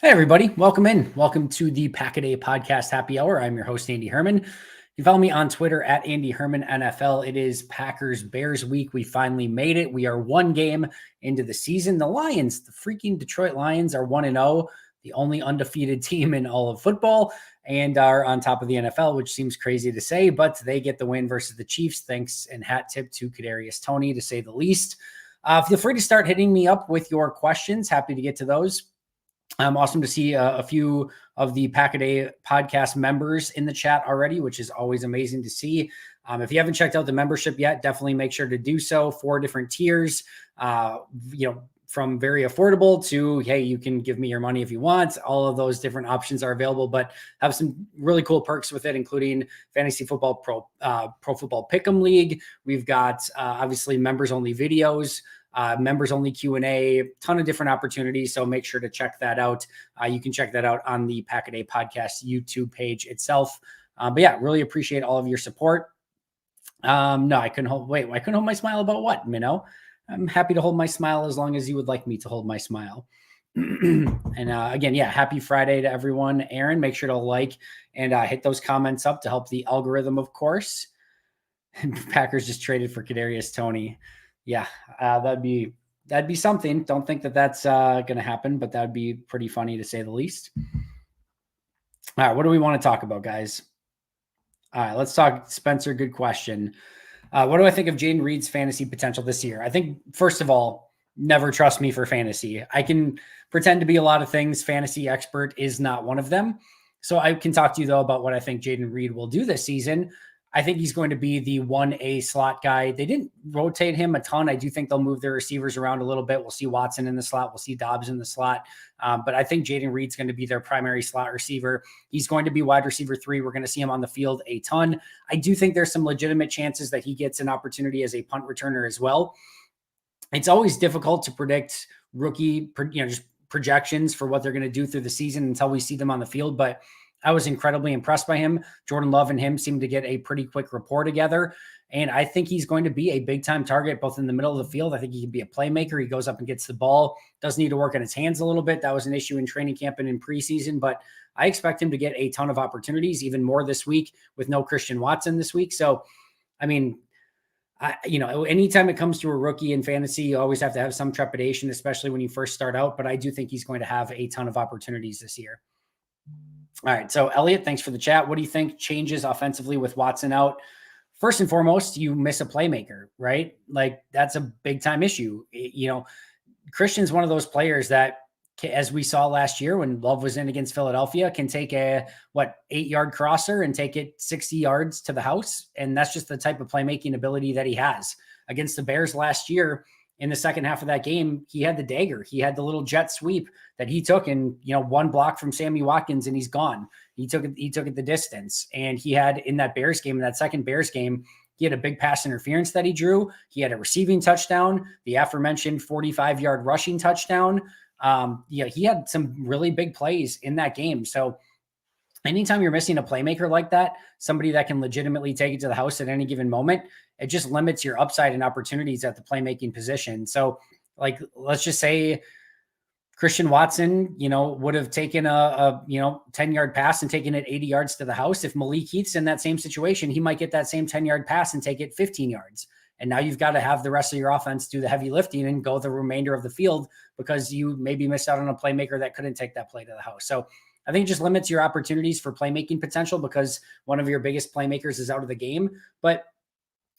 Hey, everybody. Welcome in. Welcome to the Pack-A-Day Podcast Happy Hour. I'm your host, Andy Herman. You can follow me on Twitter at Andy Herman NFL. It is Packers-Bears week. We finally made it. We are one game into the season. The Lions, the freaking Detroit Lions, are 1-0, the only undefeated team in all of football, and are on top of the NFL, which seems crazy to say, but they get the win versus the Chiefs. Thanks and hat tip to Kadarius Toney, to say the least. Feel free to start hitting me up with your questions. Happy to get to those. Awesome to see a few of the Pack-A-Day podcast members in the chat already, which is always amazing to see. If you haven't checked out the membership yet, definitely make sure to do so. 4 different tiers, from very affordable to, hey, you can give me your money if you want. All of those different options are available, but have some really cool perks with it, including Fantasy Football Pro Football Pick'em League. We've got obviously members only videos, members only Q&A, ton of different opportunities. So make sure to check that out. You can check that out on the Pack-A-Day Podcast YouTube page itself. But yeah, really appreciate all of your support. No, I couldn't hold my smile about what, Minnow? I'm happy to hold my smile as long as you would like me to hold my smile. And again, yeah, happy Friday to everyone. Aaron, make sure to like and hit those comments up to help the algorithm, of course. Packers just traded for Kadarius Toney. Yeah, that'd be something. Don't think that that's going to happen, but that'd be pretty funny to say the least. All right, what do we want to talk about, guys? All right, let's talk Spencer. Good question. What do I think of Jayden Reed's fantasy potential this year? I think, first of all, never trust me for fantasy. I can pretend to be a lot of things. Fantasy expert is not one of them. So I can talk to you, though, about what I think Jayden Reed will do this season. I think he's going to be the 1A slot guy. They didn't rotate him a ton. I do think they'll move their receivers around a little bit. We'll see Watson in the slot. We'll see Doubs in the slot. But I think Jayden Reed's going to be their primary slot receiver. He's going to be wide receiver 3. We're going to see him on the field a ton. I do think there's some legitimate chances that he gets an opportunity as a punt returner as well. It's always difficult to predict rookie, just projections for what they're going to do through the season until we see them on the field. But I was incredibly impressed by him. Jordan Love and him seem to get a pretty quick rapport together. And I think he's going to be a big-time target, both in the middle of the field. I think he can be a playmaker. He goes up and gets the ball. Does need to work on his hands a little bit. That was an issue in training camp and in preseason, but I expect him to get a ton of opportunities, even more this week with no Christian Watson this week. So, I mean, anytime it comes to a rookie in fantasy, you always have to have some trepidation, especially when you first start out. But I do think he's going to have a ton of opportunities this year. All right. So Elliot, thanks for the chat. What do you think changes offensively with Watson out? First and foremost, you miss a playmaker, right? Like that's a big time issue. Christian's one of those players that, as we saw last year when Love was in against Philadelphia, can take a 8-yard crosser and take it 60 yards to the house. And that's just the type of playmaking ability that he has. Against the Bears last year, in the second half of that game, he had the dagger. He had the little jet sweep that he took, and one block from Sammy Watkins, and he's gone. He took it the distance. And he had in that Bears game, in that second Bears game, he had a big pass interference that he drew. He had a receiving touchdown, the aforementioned 45-yard rushing touchdown. He had some really big plays in that game. So anytime you're missing a playmaker like that, somebody that can legitimately take it to the house at any given moment, it just limits your upside and opportunities at the playmaking position. So let's just say Christian Watson, would have taken a 10-yard pass and taken it 80 yards to the house. If Malik Heath's in that same situation, he might get that same 10-yard pass and take it 15 yards. And now you've got to have the rest of your offense do the heavy lifting and go the remainder of the field because you maybe missed out on a playmaker that couldn't take that play to the house. So I think it just limits your opportunities for playmaking potential because one of your biggest playmakers is out of the game. But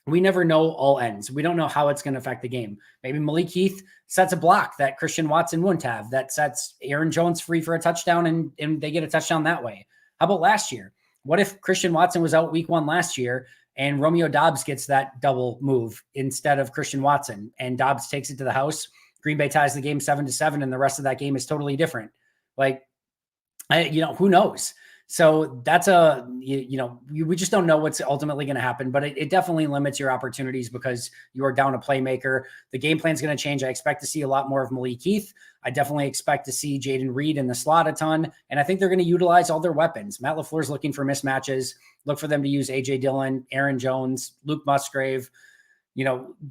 we never know all ends. We don't know how it's going to affect the game. Maybe Malik Heath sets a block that Christian Watson wouldn't have, that sets Aaron Jones free for a touchdown and they get a touchdown that way. How about last year? What if Christian Watson was out week 1 last year and Romeo Doubs gets that double move instead of Christian Watson and Doubs takes it to the house? Green Bay ties the game 7-7 and the rest of that game is totally different. Who knows? So that's we just don't know what's ultimately going to happen, but it definitely limits your opportunities because you are down a playmaker. The game plan is going to change. I expect to see a lot more of Malik Heath. I definitely expect to see Jayden Reed in the slot a ton. And I think they're going to utilize all their weapons. Matt LaFleur is looking for mismatches. Look for them to use A.J. Dillon, Aaron Jones, Luke Musgrave,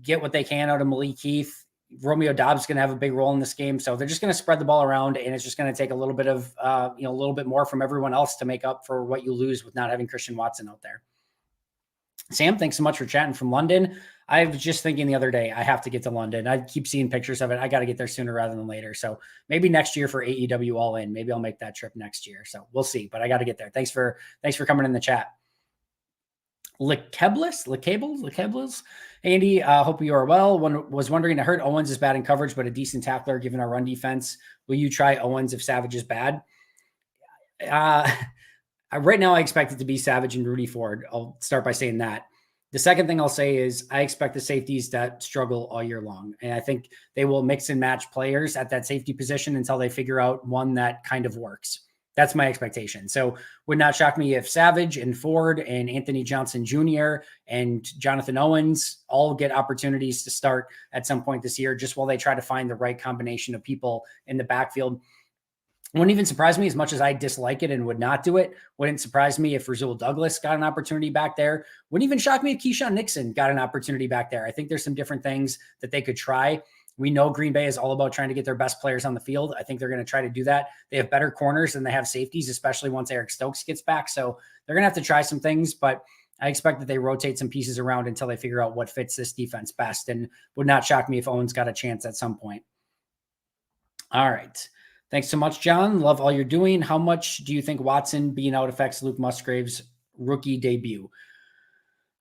get what they can out of Malik Heath. Romeo Doubs is going to have a big role in this game. So they're just going to spread the ball around, and it's just going to take a little bit of, a little bit more from everyone else to make up for what you lose with not having Christian Watson out there. Sam, thanks so much for chatting from London. I was just thinking the other day, I have to get to London. I keep seeing pictures of it. I got to get there sooner rather than later. So maybe next year for AEW All In, maybe I'll make that trip next year. So we'll see, but I got to get there. Thanks for coming in the chat. Lecables. Andy, hope you are well. Was wondering, I heard Owens is bad in coverage, but a decent tackler given our run defense. Will you try Owens if Savage is bad? Right now, I expect it to be Savage and Rudy Ford. I'll start by saying that. The second thing I'll say is I expect the safeties to struggle all year long. And I think they will mix and match players at that safety position until they figure out one that kind of works. That's my expectation. So would not shock me if Savage and Ford and Anthony Johnson Jr. and Jonathan Owens all get opportunities to start at some point this year, just while they try to find the right combination of people in the backfield. Wouldn't even surprise me, as much as I dislike it and would not do it. Wouldn't surprise me if Rasul Douglas got an opportunity back there. Wouldn't even shock me if Keyshawn Nixon got an opportunity back there. I think there's some different things that they could try. We know Green Bay is all about trying to get their best players on the field. I think they're going to try to do that. They have better corners than they have safeties, especially once Eric Stokes gets back. So they're going to have to try some things, but I expect that they rotate some pieces around until they figure out what fits this defense best, and would not shock me if Owens got a chance at some point. All right. Thanks so much, John. Love all you're doing. How much do you think Watson being out affects Luke Musgrave's rookie debut?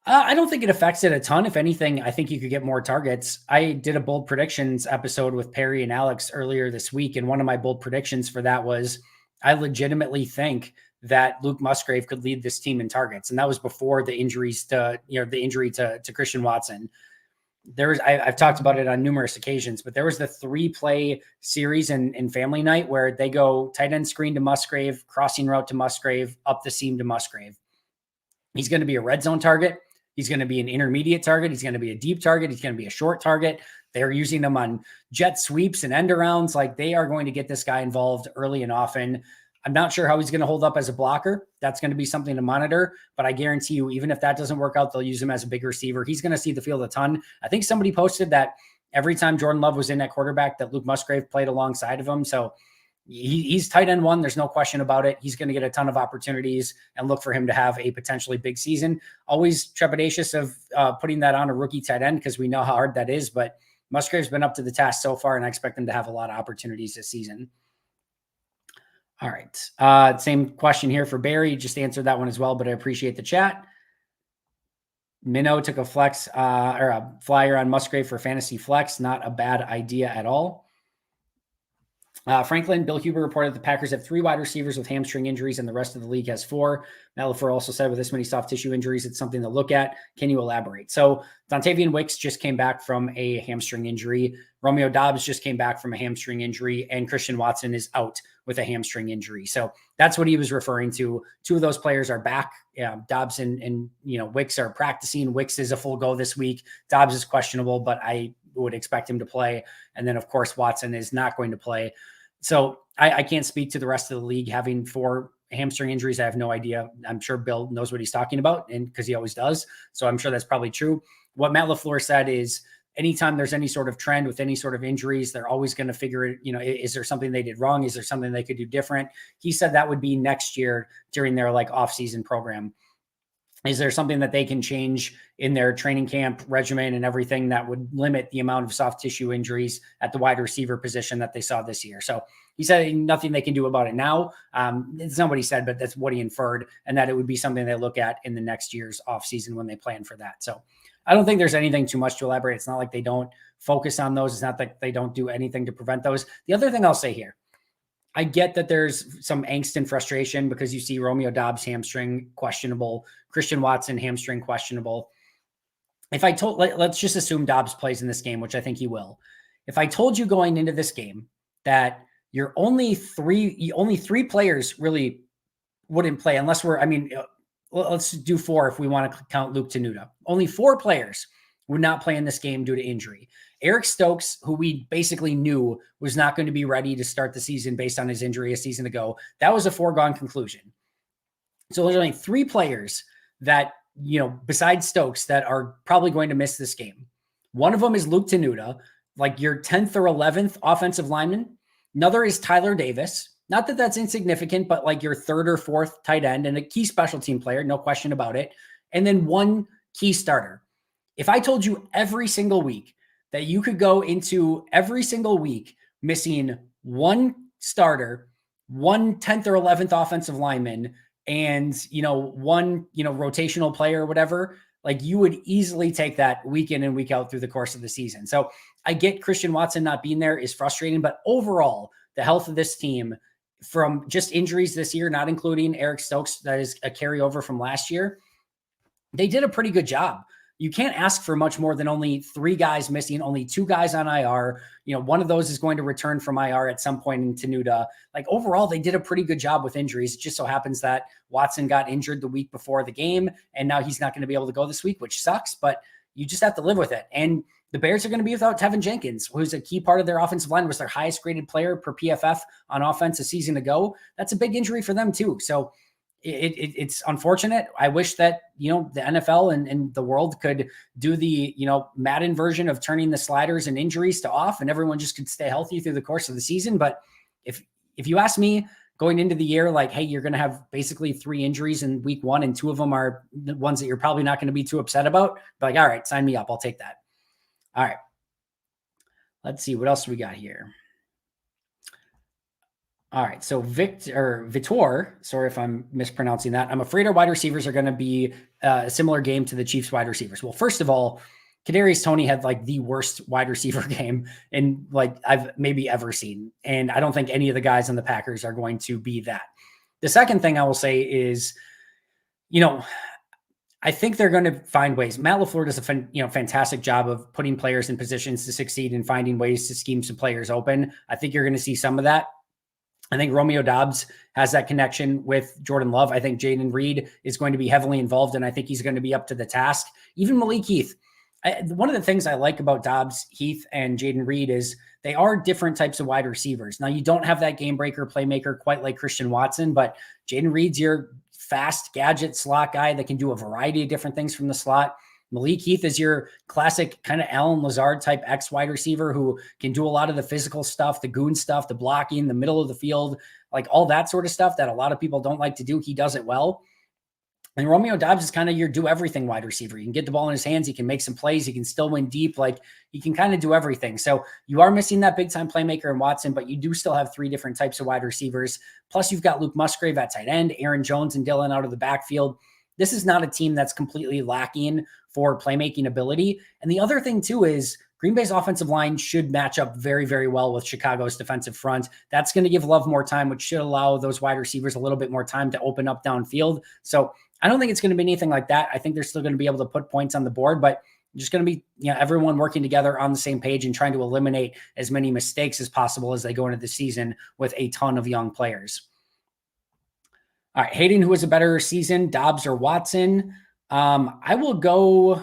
I don't think it affects it a ton. If anything, I think you could get more targets. I did a bold predictions episode with Perry and Alex earlier this week, and one of my bold predictions for that was I legitimately think that Luke Musgrave could lead this team in targets, and that was before the injuries to, the injury to Christian Watson. I've talked about it on numerous occasions, but there was the 3-play series in Family Night where they go tight end screen to Musgrave, crossing route to Musgrave, up the seam to Musgrave. He's going to be a red zone target. He's going to be an intermediate target. He's going to be a deep target. He's going to be a short target. They're using them on jet sweeps and end arounds. Like, they are going to get this guy involved early and often. I'm not sure how he's going to hold up as a blocker. That's going to be something to monitor, but I guarantee you, even if that doesn't work out, they'll use him as a big receiver. He's going to see the field a ton. I think somebody posted that every time Jordan Love was in at quarterback, that Luke Musgrave played alongside of him. So he's tight end one. There's no question about it. He's going to get a ton of opportunities, and look for him to have a potentially big season. Always trepidatious of putting that on a rookie tight end, because we know how hard that is, but Musgrave's been up to the task so far, and I expect him to have a lot of opportunities this season. All right. Same question here for Barry. Just answered that one as well, but I appreciate the chat. Minnow took a flex or a flyer on Musgrave for fantasy flex. Not a bad idea at all. Franklin, Bill Huber reported the Packers have 3 wide receivers with hamstring injuries and the rest of the league has 4. Matt LaFleur also said with this many soft tissue injuries, it's something to look at. Can you elaborate? So Dontavian Wicks just came back from a hamstring injury. Romeo Doubs just came back from a hamstring injury, and Christian Watson is out with a hamstring injury. So that's what he was referring to. 2 of those players are back. Doubs and Wicks are practicing. Wicks is a full go this week. Doubs is questionable, but I would expect him to play. And then, of course, Watson is not going to play. So I can't speak to the rest of the league having 4 hamstring injuries. I have no idea. I'm sure Bill knows what he's talking about, and because he always does. So I'm sure that's probably true. What Matt LaFleur said is anytime there's any sort of trend with any sort of injuries, they're always going to figure it, is there something they did wrong? Is there something they could do different? He said that would be next year during their off-season program. Is there something that they can change in their training camp regimen and everything that would limit the amount of soft tissue injuries at the wide receiver position that they saw this year? So he said nothing they can do about it now. It's not what he said, but that's what he inferred, and that it would be something they look at in the next year's offseason when they plan for that. So I don't think there's anything too much to elaborate. It's not like they don't focus on those. It's not like they don't do anything to prevent those. The other thing I'll say here, I get that there's some angst and frustration because you see Romeo Doubs hamstring questionable, Christian Watson hamstring questionable. Let's just assume Doubs plays in this game, which I think he will. If I told you going into this game that you're only three players really wouldn't play unless let's do 4 if we want to count Luke Tenuta. Only 4 players would not play in this game due to injury. Eric Stokes, who we basically knew was not going to be ready to start the season based on his injury a season ago, that was a foregone conclusion. So there's only 3 players that, besides Stokes, that are probably going to miss this game. One of them is Luke Tenuta. like your 10th or 11th offensive lineman. Another is Tyler Davis. Not that that's insignificant, but like your third or fourth tight end and a key special team player, no question about it. And then one key starter. If I told you every single week that you could go into every single week missing one starter, one 10th or 11th offensive lineman, and, one, rotational player or whatever, like you would easily take that week in and week out through the course of the season. So I get Christian Watson not being there is frustrating, but overall, the health of this team from just injuries this year, not including Eric Stokes, that is a carryover from last year, they did a pretty good job. You can't ask for much more than only 3 guys missing, only 2 guys on IR. One of those is going to return from IR at some point in Tenuta. Like overall, they did a pretty good job with injuries. It just so happens that Watson got injured the week before the game, and now he's not going to be able to go this week, which sucks, but you just have to live with it. And the Bears are going to be without Tevin Jenkins, who's a key part of their offensive line, was their highest graded player per PFF on offense a season ago. That's a big injury for them too. So it's unfortunate. I wish that, the NFL and the world could do the, Madden version of turning the sliders and injuries to off and everyone just could stay healthy through the course of the season. But if you ask me going into the year, like, hey, you're going to have basically 3 injuries in week 1 and 2 of them are the ones that you're probably not going to be too upset about. But like, all right, sign me up. I'll take that. All right. Let's see what else we got here. All right. So Vitor, sorry if I'm mispronouncing that. I'm afraid our wide receivers are going to be a similar game to the Chiefs wide receivers. Well, first of all, Kadarius Toney had like the worst wide receiver game in like I've maybe ever seen. And I don't think any of the guys on the Packers are going to be that. The second thing I will say is, I think they're going to find ways. Matt LaFleur does a fantastic job of putting players in positions to succeed and finding ways to scheme some players open. I think you're going to see some of that. I think Romeo Doubs has that connection with Jordan Love. I think Jayden Reed is going to be heavily involved, and I think he's going to be up to the task. Even Malik Heath. One of the things I like about Doubs, Heath, and Jayden Reed is they are different types of wide receivers. Now, you don't have that game breaker playmaker quite like Christian Watson, but Jayden Reed's your fast gadget slot guy that can do a variety of different things from the slot. Malik Heath is your classic kind of Allen Lazard type X wide receiver who can do a lot of the physical stuff, the goon stuff, the blocking, the middle of the field, like all that sort of stuff that a lot of people don't like to do. He does it well. And Romeo Doubs is kind of your do everything wide receiver. You can get the ball in his hands. He can make some plays. He can still win deep. Like he can kind of do everything. So you are missing that big time playmaker in Watson, but you do still have 3 different types of wide receivers. Plus you've got Luke Musgrave at tight end, Aaron Jones and Dillon out of the backfield. This is not a team that's completely lacking for playmaking ability. And the other thing too is Green Bay's offensive line should match up very, very well with Chicago's defensive front. That's going to give Love more time, which should allow those wide receivers a little bit more time to open up downfield. So I don't think it's going to be anything like that. I think they're still going to be able to put points on the board, but just going to be, everyone working together on the same page and trying to eliminate as many mistakes as possible as they go into the season with a ton of young players. All right, Hayden, who has a better season, Doubs or Watson? I will go,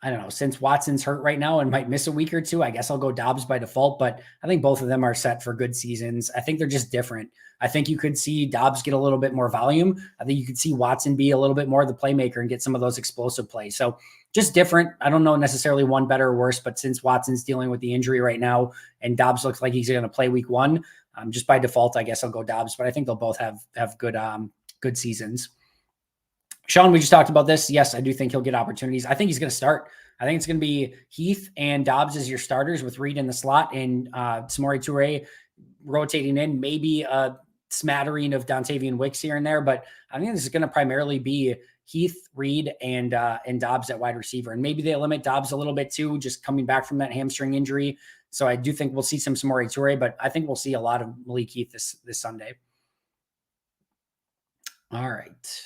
I don't know, since Watson's hurt right now and might miss a week or 2, I guess I'll go Doubs by default, but I think both of them are set for good seasons. I think they're just different. I think you could see Doubs get a little bit more volume. I think you could see Watson be a little bit more the playmaker and get some of those explosive plays. So just different. I don't know necessarily one better or worse, but since Watson's dealing with the injury right now and Doubs looks like he's going to play week 1, just by default, I guess I'll go Doubs, but I think they'll both have good seasons. Sean, we just talked about this. Yes, I do think he'll get opportunities. I think he's going to start. I think it's going to be Heath and Doubs as your starters with Reed in the slot and Samori Toure rotating in, maybe a smattering of Dontavian Wicks here and there. But I think this is going to primarily be Heath, Reed, and Doubs at wide receiver. And maybe they limit Doubs a little bit too, just coming back from that hamstring injury. So I do think we'll see some Samori Toure, but I think we'll see a lot of Malik Heath this Sunday. All right.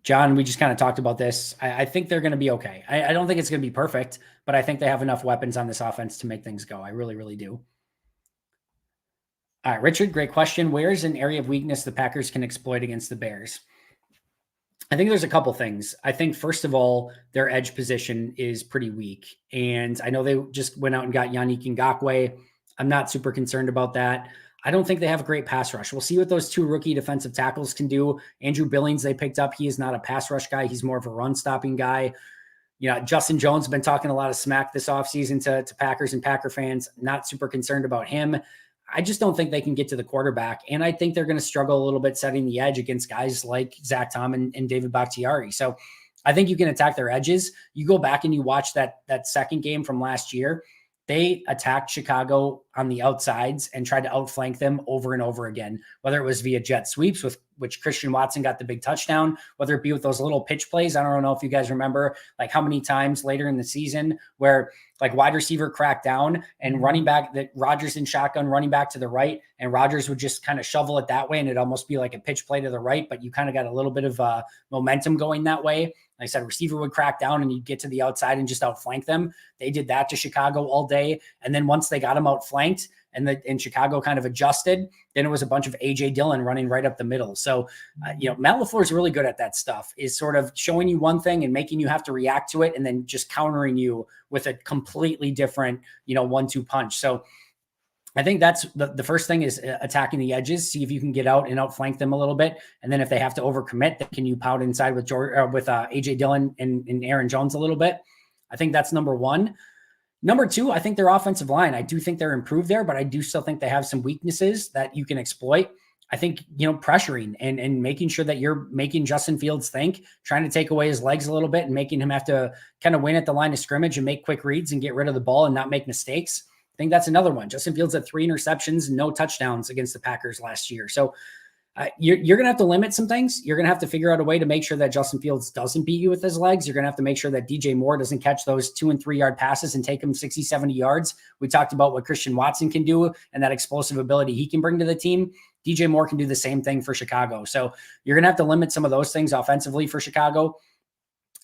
John, we just kind of talked about this. I think they're going to be okay. I don't think it's going to be perfect, but I think they have enough weapons on this offense to make things go. I really, really do. All right, Richard, great question. Where is an area of weakness the Packers can exploit against the Bears? I think there's a couple things. I think, first of all, their edge position is pretty weak. And I know they just went out and got Yannick Ngakoue. I'm not super concerned about that. I don't think they have a great pass rush. We'll see what those 2 rookie defensive tackles can do. Andrew Billings, they picked up. He is not a pass rush guy. He's more of a run stopping guy. Justin Jones has been talking a lot of smack this offseason to Packers and Packer fans. Not super concerned about him. I just don't think they can get to the quarterback. And I think they're going to struggle a little bit setting the edge against guys like Zach Tom and David Bakhtiari. So I think you can attack their edges. You go back and you watch that second game from last year. They attacked Chicago on the outsides and tried to outflank them over and over again, whether it was via jet sweeps, with which Christian Watson got the big touchdown, whether it be with those little pitch plays. I don't know if you guys remember like how many times later in the season where like wide receiver cracked down and running back, that Rodgers in shotgun running back to the right, and Rodgers would just kind of shovel it that way. And it'd almost be like a pitch play to the right, but you kind of got a little bit of momentum going that way. Like I said, receiver would crack down and you'd get to the outside and just outflank them. They did that to Chicago all day. And then once they got them outflanked and Chicago kind of adjusted, then it was a bunch of A.J. Dillon running right up the middle. So, Matt LaFleur is really good at that stuff, is sort of showing you one thing and making you have to react to it and then just countering you with a completely different, 1-2 punch. So I think that's the first thing is attacking the edges, see if you can get out and outflank them a little bit. And then if they have to overcommit, then can you pout inside with A.J. Dillon and Aaron Jones a little bit? I think that's number one. Number two, I think their offensive line, I do think they're improved there, but I do still think they have some weaknesses that you can exploit. I think, pressuring and making sure that you're making Justin Fields think, trying to take away his legs a little bit and making him have to kind of win at the line of scrimmage and make quick reads and get rid of the ball and not make mistakes. I think that's another one. Justin Fields had 3 interceptions, no touchdowns against the Packers last year. So you're going to have to limit some things. You're going to have to figure out a way to make sure that Justin Fields doesn't beat you with his legs. You're going to have to make sure that DJ Moore doesn't catch those 2 and 3 yard passes and take him 60, 70 yards. We talked about what Christian Watson can do and that explosive ability he can bring to the team. DJ Moore can do the same thing for Chicago. So you're going to have to limit some of those things offensively for Chicago.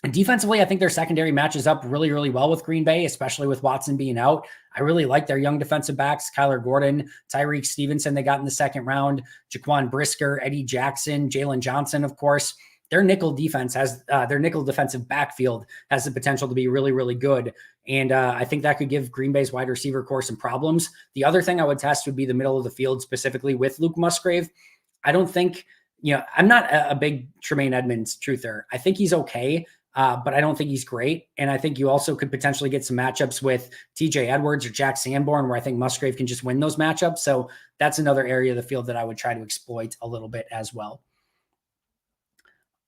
And defensively, I think their secondary matches up really, really well with Green Bay, especially with Watson being out. I really like their young defensive backs, Kyler Gordon, Tyreek Stevenson they got in the second round, Jaquan Brisker, Eddie Jackson, Jalen Johnson, of course. Their nickel defense has their nickel defensive backfield has the potential to be really, really good. And I think that could give Green Bay's wide receiver core some problems. The other thing I would test would be the middle of the field, specifically with Luke Musgrave. I don't think, I'm not a big Tremaine Edmonds truther. I think he's okay. But I don't think he's great. And I think you also could potentially get some matchups with TJ Edwards or Jack Sanborn, where I think Musgrave can just win those matchups. So that's another area of the field that I would try to exploit a little bit as well.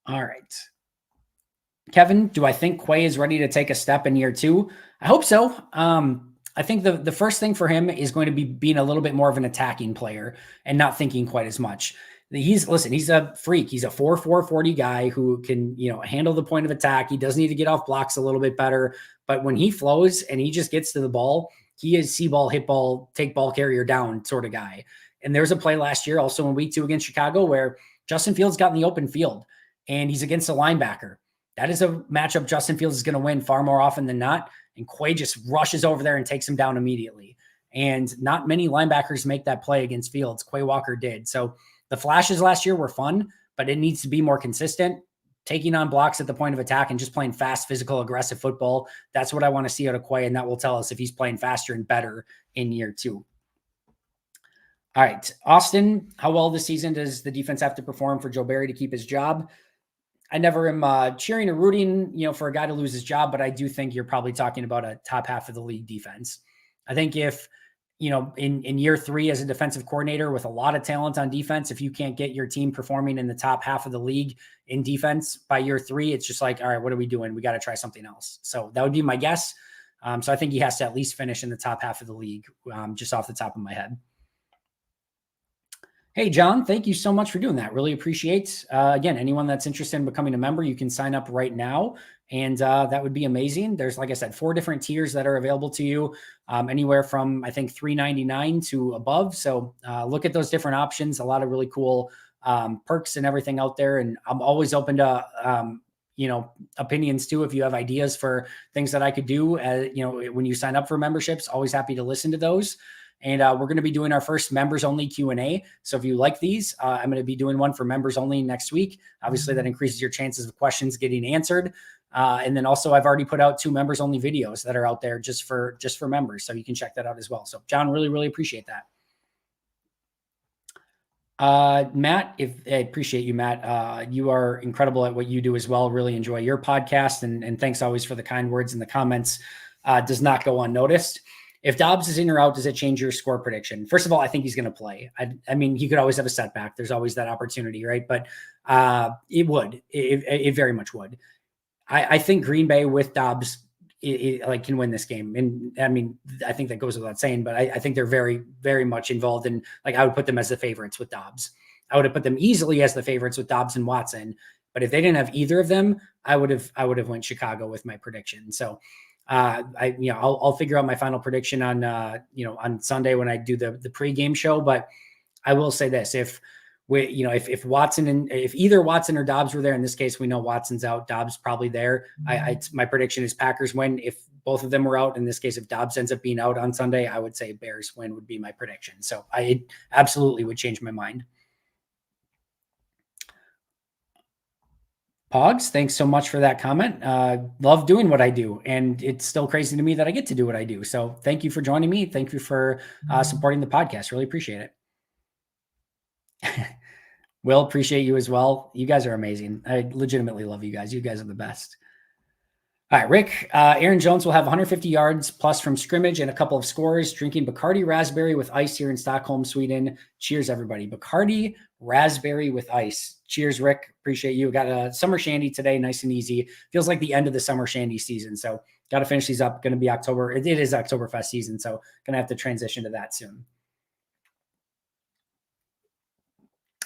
All right. Kevin, do I think Quay is ready to take a step in year 2? I hope so. I think the first thing for him is going to be being a little bit more of an attacking player and not thinking quite as much. He's a freak. He's a 4.4 40 guy who can, handle the point of attack. He does need to get off blocks a little bit better, but when he flows and he just gets to the ball, he is see ball, hit ball, take ball carrier down sort of guy. And there's a play last year also in week 2 against Chicago where Justin Fields got in the open field and he's against a linebacker. That is a matchup Justin Fields is going to win far more often than not. And Quay just rushes over there and takes him down immediately. And not many linebackers make that play against Fields. Quay Walker did. So the flashes last year were fun, but it needs to be more consistent, taking on blocks at the point of attack and just playing fast, physical, aggressive football. That's what I want to see out of Quay, and that will tell us if he's playing faster and better in year 2. All right, Austin, how well this season does the defense have to perform for Joe Barry to keep his job? I never am cheering or rooting, for a guy to lose his job, but I do think you're probably talking about a top half of the league defense. I think if in year 3 as a defensive coordinator with a lot of talent on defense, if you can't get your team performing in the top half of the league in defense by year 3, it's just like, all right, what are we doing? We got to try something else. So that would be my guess. So I think he has to at least finish in the top half of the league, just off the top of my head. Hey, John, thank you so much for doing that. Really appreciate. Again, anyone that's interested in becoming a member, you can sign up right now. And that would be amazing. There's, like I said, 4 different tiers that are available to you, anywhere from, I think, $3.99 to above. So look at those different options. A lot of really cool perks and everything out there. And I'm always open to, opinions too. If you have ideas for things that I could do, when you sign up for memberships, always happy to listen to those. And we're going to be doing our first members only Q&A. So if you like these, I'm going to be doing one for members only next week. Obviously that increases your chances of questions getting answered. And then also I've already put out 2 members only videos that are out there just for members. So you can check that out as well. So John, really, really appreciate that. Matt, I appreciate you, Matt. You are incredible at what you do as well. Really enjoy your podcast, and thanks always for the kind words in the comments. Does not go unnoticed. If Doubs is in or out, does it change your score prediction? First of all, I think he's going to play. I mean, he could always have a setback. There's always that opportunity, right? But it would. It very much would. I think Green Bay with Doubs like can win this game. And I mean, I think that goes without saying, but I think they're very, very much involved in, like, I would put them as the favorites with Doubs. I would have put them easily as the favorites with Doubs and Watson. But if they didn't have either of them, I would have went Chicago with my prediction. So I'll figure out my final prediction on on Sunday when I do the pregame show. But I will say this: if Watson and if either Watson or Doubs were there, in this case, we know Watson's out, Doubs probably there. My prediction is Packers win. If both of them were out, in this case, if Doubs ends up being out on Sunday, I would say Bears win would be my prediction. So I absolutely would change my mind. Pogs, thanks so much for that comment. Love doing what I do, and it's still crazy to me that I get to do what I do. So thank you for joining me. Thank you for supporting the podcast. Really appreciate it. Will, appreciate you as well. You guys are amazing. I legitimately love you guys. You guys are the best. All right, Rick. Aaron Jones will have 150 yards plus from scrimmage and a couple of scores. Drinking Bacardi Raspberry with ice here in Stockholm, Sweden. Cheers, everybody. Bacardi Raspberry with ice. Cheers, Rick. Appreciate you. Got a summer shandy today, nice and easy. Feels like the end of the summer shandy season. So got to finish these up. Going to be October. It is Oktoberfest season, so going to have to transition to that soon.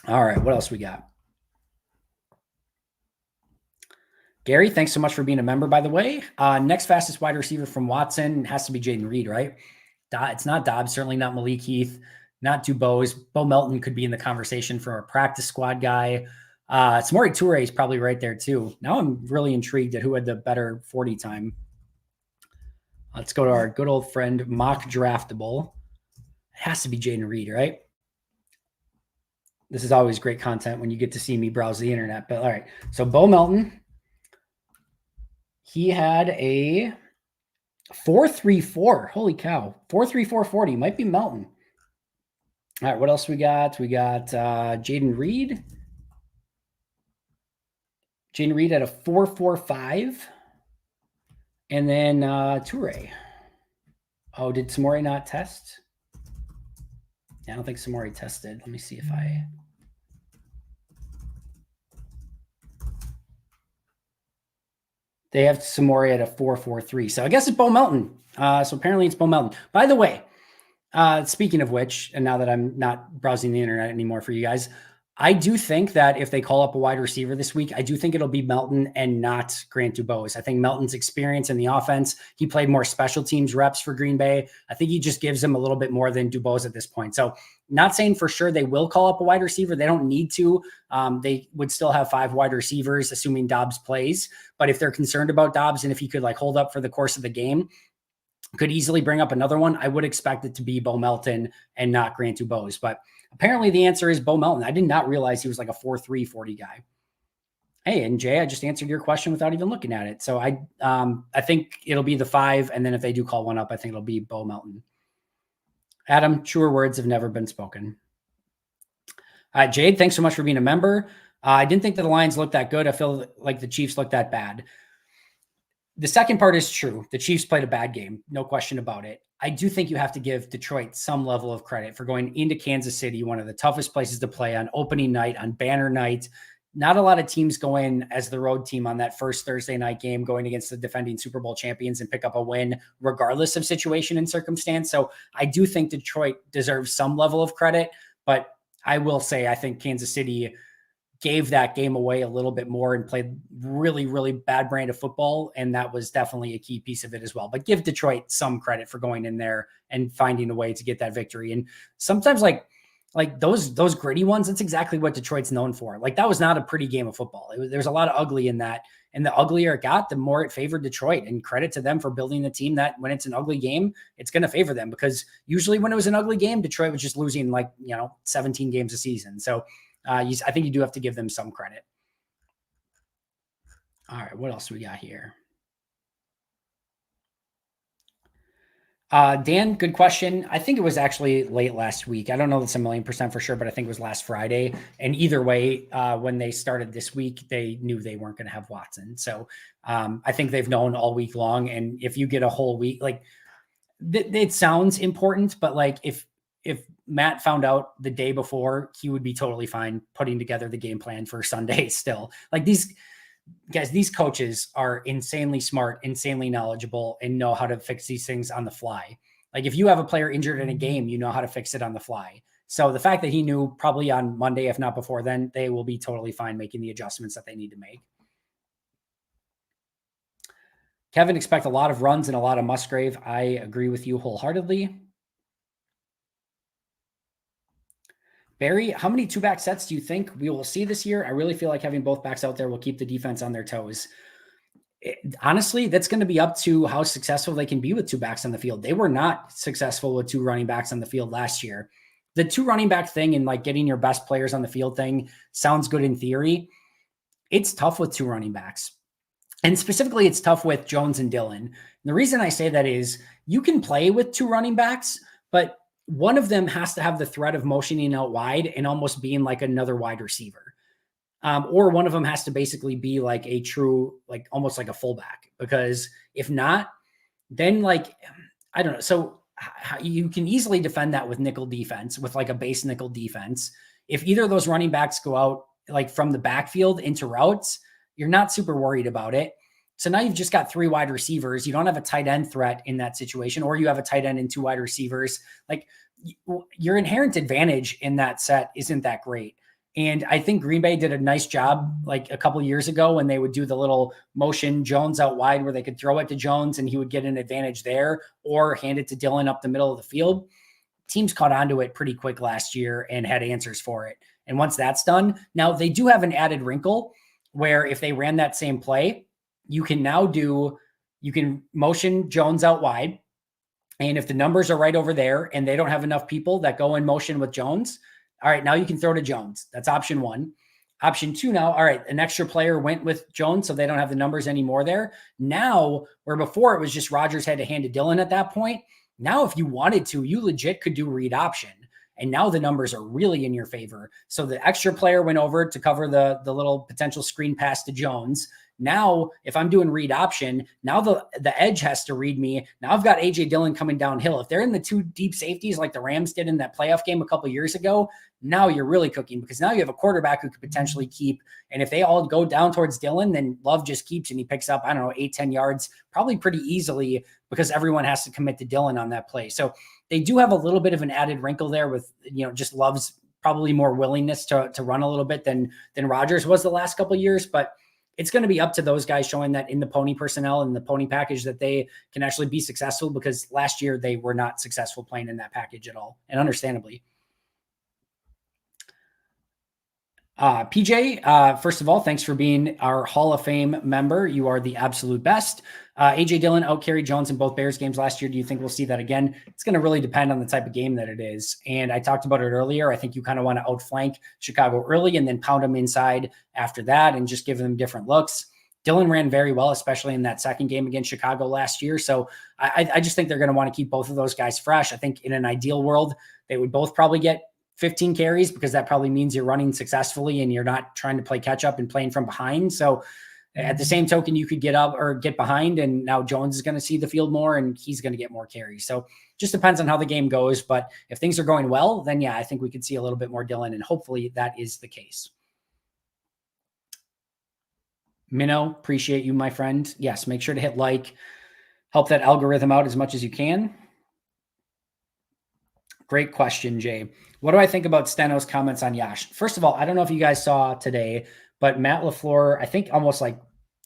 All right, what else we got? Gary, thanks so much for being a member, by the way. Next fastest wide receiver from Watson has to be Jayden Reed, right? It's not Dobbs, certainly not Malik Heath, not Dubose. Bo Melton could be in the conversation for a practice squad guy. Samori Toure is probably right there too. Now I'm really intrigued at who had the better 40 time. Let's go to our good old friend, Mock Draftable. It has to be Jayden Reed, right? This is always great content when you get to see me browse the internet. But all right, so Bo Melton, he had a 4.34. Holy cow. 4.3440. Might be Melton. All right. What else we got? We got Jayden Reed. Jayden Reed at a 4.45. And then Toure. Oh, did Samori not test? I don't think Samori tested. Let me see if I. They have Samori at a 4.43. So I guess it's Bo Melton. So apparently it's Bo Melton. By the way, speaking of which, and now that I'm not browsing the internet anymore for you guys, I do think that if they call up a wide receiver this week, I do think it'll be Melton and not Grant Dubose. I think Melton's experience in the offense, he played more special teams reps for Green Bay. I think he just gives him a little bit more than Dubose at this point. So not saying for sure they will call up a wide receiver. They don't need to. They would still have 5 wide receivers, assuming Doubs plays. But if they're concerned about Doubs and if he could like hold up for the course of the game, could easily bring up another one, I would expect it to be Bo Melton and not Grant Dubose. But apparently the answer is Bo Melton. I did not realize he was like a 4.340 guy. Hey, and Jay, I just answered your question without even looking at it. So I think it'll be the 5. And then if they do call one up, I think it'll be Bo Melton. Adam, truer words have never been spoken. Jade, thanks so much for being a member. I didn't think that the Lions looked that good. I feel like the Chiefs looked that bad. The second part is true. The Chiefs played a bad game. No question about it. I do think you have to give Detroit some level of credit for going into Kansas City, one of the toughest places to play on opening night, on banner night. Not a lot of teams go in as the road team on that first Thursday night game going against the defending Super Bowl champions and pick up a win regardless of situation and circumstance. So I do think Detroit deserves some level of credit, but I will say I think Kansas City gave that game away a little bit more and played really, really bad brand of football. And that was definitely a key piece of it as well. But give Detroit some credit for going in there and finding a way to get that victory. And sometimes like those gritty ones, that's exactly what Detroit's known for. Like that was not a pretty game of football. There's a lot of ugly in that. And the uglier it got, the more it favored Detroit, and credit to them for building a team that when it's an ugly game, it's going to favor them, because usually when it was an ugly game, Detroit was just losing 17 games a season. So I think you do have to give them some credit. All right, what else do we got here? Dan, good question. I think it was actually late last week. I don't know that's 1,000,000% for sure, but I think it was last Friday. And either way, when they started this week, they knew they weren't going to have Watson. So I think they've known all week long. And if you get a whole week, like it sounds important, but like if Matt found out the day before, he would be totally fine putting together the game plan for Sunday still. Like these guys, these coaches are insanely smart, insanely knowledgeable, and know how to fix these things on the fly. Like if you have a player injured in a game, you know how to fix it on the fly. So the fact that he knew probably on Monday, if not before then, they will be totally fine making the adjustments that they need to make. Kevin, expect a lot of runs and a lot of Musgrave. I agree with you wholeheartedly. Barry, how many two-back sets do you think we will see this year? I really feel like having both backs out there will keep the defense on their toes. Honestly, that's going to be up to how successful they can be with two backs on the field. They were not successful with two running backs on the field last year. The two running back thing and like getting your best players on the field thing sounds good in theory. It's tough with two running backs. And specifically, it's tough with Jones and Dillon. And the reason I say that is you can play with two running backs, but one of them has to have the threat of motioning out wide and almost being like another wide receiver. Or one of them has to basically be like a true, like almost like a fullback, because if not, then like, I don't know. So you can easily defend that with nickel defense, with like a base nickel defense. If either of those running backs go out like from the backfield into routes, you're not super worried about it. So now you've just got three wide receivers. You don't have a tight end threat in that situation, or you have a tight end and two wide receivers. Like your inherent advantage in that set isn't that great. And I think Green Bay did a nice job like a couple of years ago when they would do the little motion Jones out wide where they could throw it to Jones and he would get an advantage there, or hand it to Dillon up the middle of the field. Teams caught on to it pretty quick last year and had answers for it. And once that's done, now they do have an added wrinkle where if they ran that same play, you can motion Jones out wide. And if the numbers are right over there and they don't have enough people that go in motion with Jones, all right, now you can throw to Jones. That's option one. Option two now, all right, an extra player went with Jones, so they don't have the numbers anymore there. Now, where before it was just Rodgers had to hand to Dillon at that point, now if you wanted to, you legit could do read option. And now the numbers are really in your favor. So the extra player went over to cover the little potential screen pass to Jones. Now, if I'm doing read option, now the edge has to read me. Now I've got AJ Dillon coming downhill. If they're in the two deep safeties like the Rams did in that playoff game a couple of years ago, now you're really cooking, because now you have a quarterback who could potentially keep. And if they all go down towards Dillon, then Love just keeps and he picks up, I don't know, 8-10 yards, probably pretty easily, because everyone has to commit to Dillon on that play. So they do have a little bit of an added wrinkle there with, just Love's probably more willingness to run a little bit than Rodgers was the last couple of years. But it's going to be up to those guys showing that in the pony personnel and the pony package that they can actually be successful, because last year they were not successful playing in that package at all, and understandably. PJ, first of all, thanks for being our Hall of Fame member. You are the absolute best. AJ Dillon out-carried Jones in both Bears games last year. Do you think we'll see that again? It's going to really depend on the type of game that it is. And I talked about it earlier. I think you kind of want to outflank Chicago early and then pound them inside after that and just give them different looks. Dillon ran very well, especially in that second game against Chicago last year. So I just think they're going to want to keep both of those guys fresh. I think in an ideal world, they would both probably get 15 carries, because that probably means you're running successfully and you're not trying to play catch up and playing from behind. So at the same token, you could get up or get behind, and now Jones is going to see the field more and he's going to get more carries. So just depends on how the game goes. But if things are going well, then yeah, I think we could see a little bit more Dillon, and hopefully that is the case. Minnow, appreciate you, my friend. Yes, make sure to hit like, help that algorithm out as much as you can. Great question, Jay. What do I think about Steno's comments on Yosh? First of all, I don't know if you guys saw today, but Matt LaFleur, I think almost like,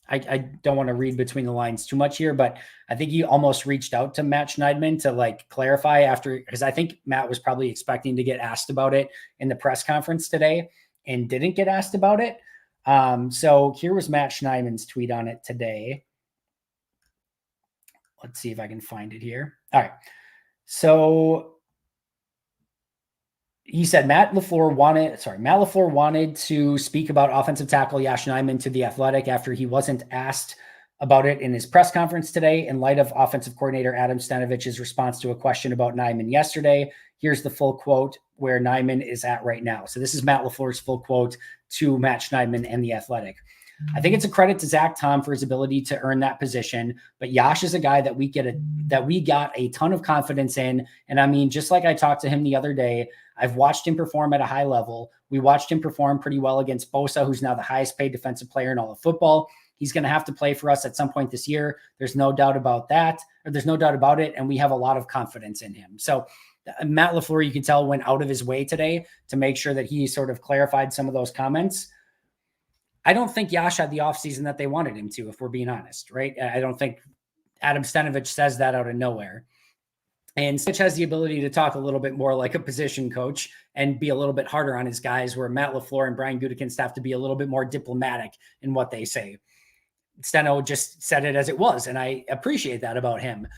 I don't want to read between the lines too much here, but I think he almost reached out to Yosh Nijman to like clarify after, because I think Matt was probably expecting to get asked about it in the press conference today and didn't get asked about it. So here was Yosh Nijman's tweet on it today. Let's see if I can find it here. All right. So he said Matt LaFleur wanted to speak about offensive tackle Yosh Nijman to The Athletic after he wasn't asked about it in his press conference today in light of offensive coordinator Adam Stanovich's response to a question about Nijman yesterday. Here's the full quote where Nijman is at right now. So this is Matt LaFleur's full quote to match Nijman and The Athletic. I think it's a credit to Zach Tom for his ability to earn that position, but Yosh is a guy that we got a ton of confidence in. And I mean, just like I talked to him the other day, I've watched him perform at a high level. We watched him perform pretty well against Bosa, who's now the highest paid defensive player in all of football. He's going to have to play for us at some point this year. There's no doubt about that, or there's no doubt about it. And we have a lot of confidence in him. So Matt LaFleur, you can tell, went out of his way today to make sure that he sort of clarified some of those comments. I don't think Yosh had the offseason that they wanted him to, if we're being honest, right? I don't think Adam Stanovich says that out of nowhere. And Stitch has the ability to talk a little bit more like a position coach and be a little bit harder on his guys, where Matt LaFleur and Brian Gutekunst have to be a little bit more diplomatic in what they say. Steno just said it as it was, and I appreciate that about him.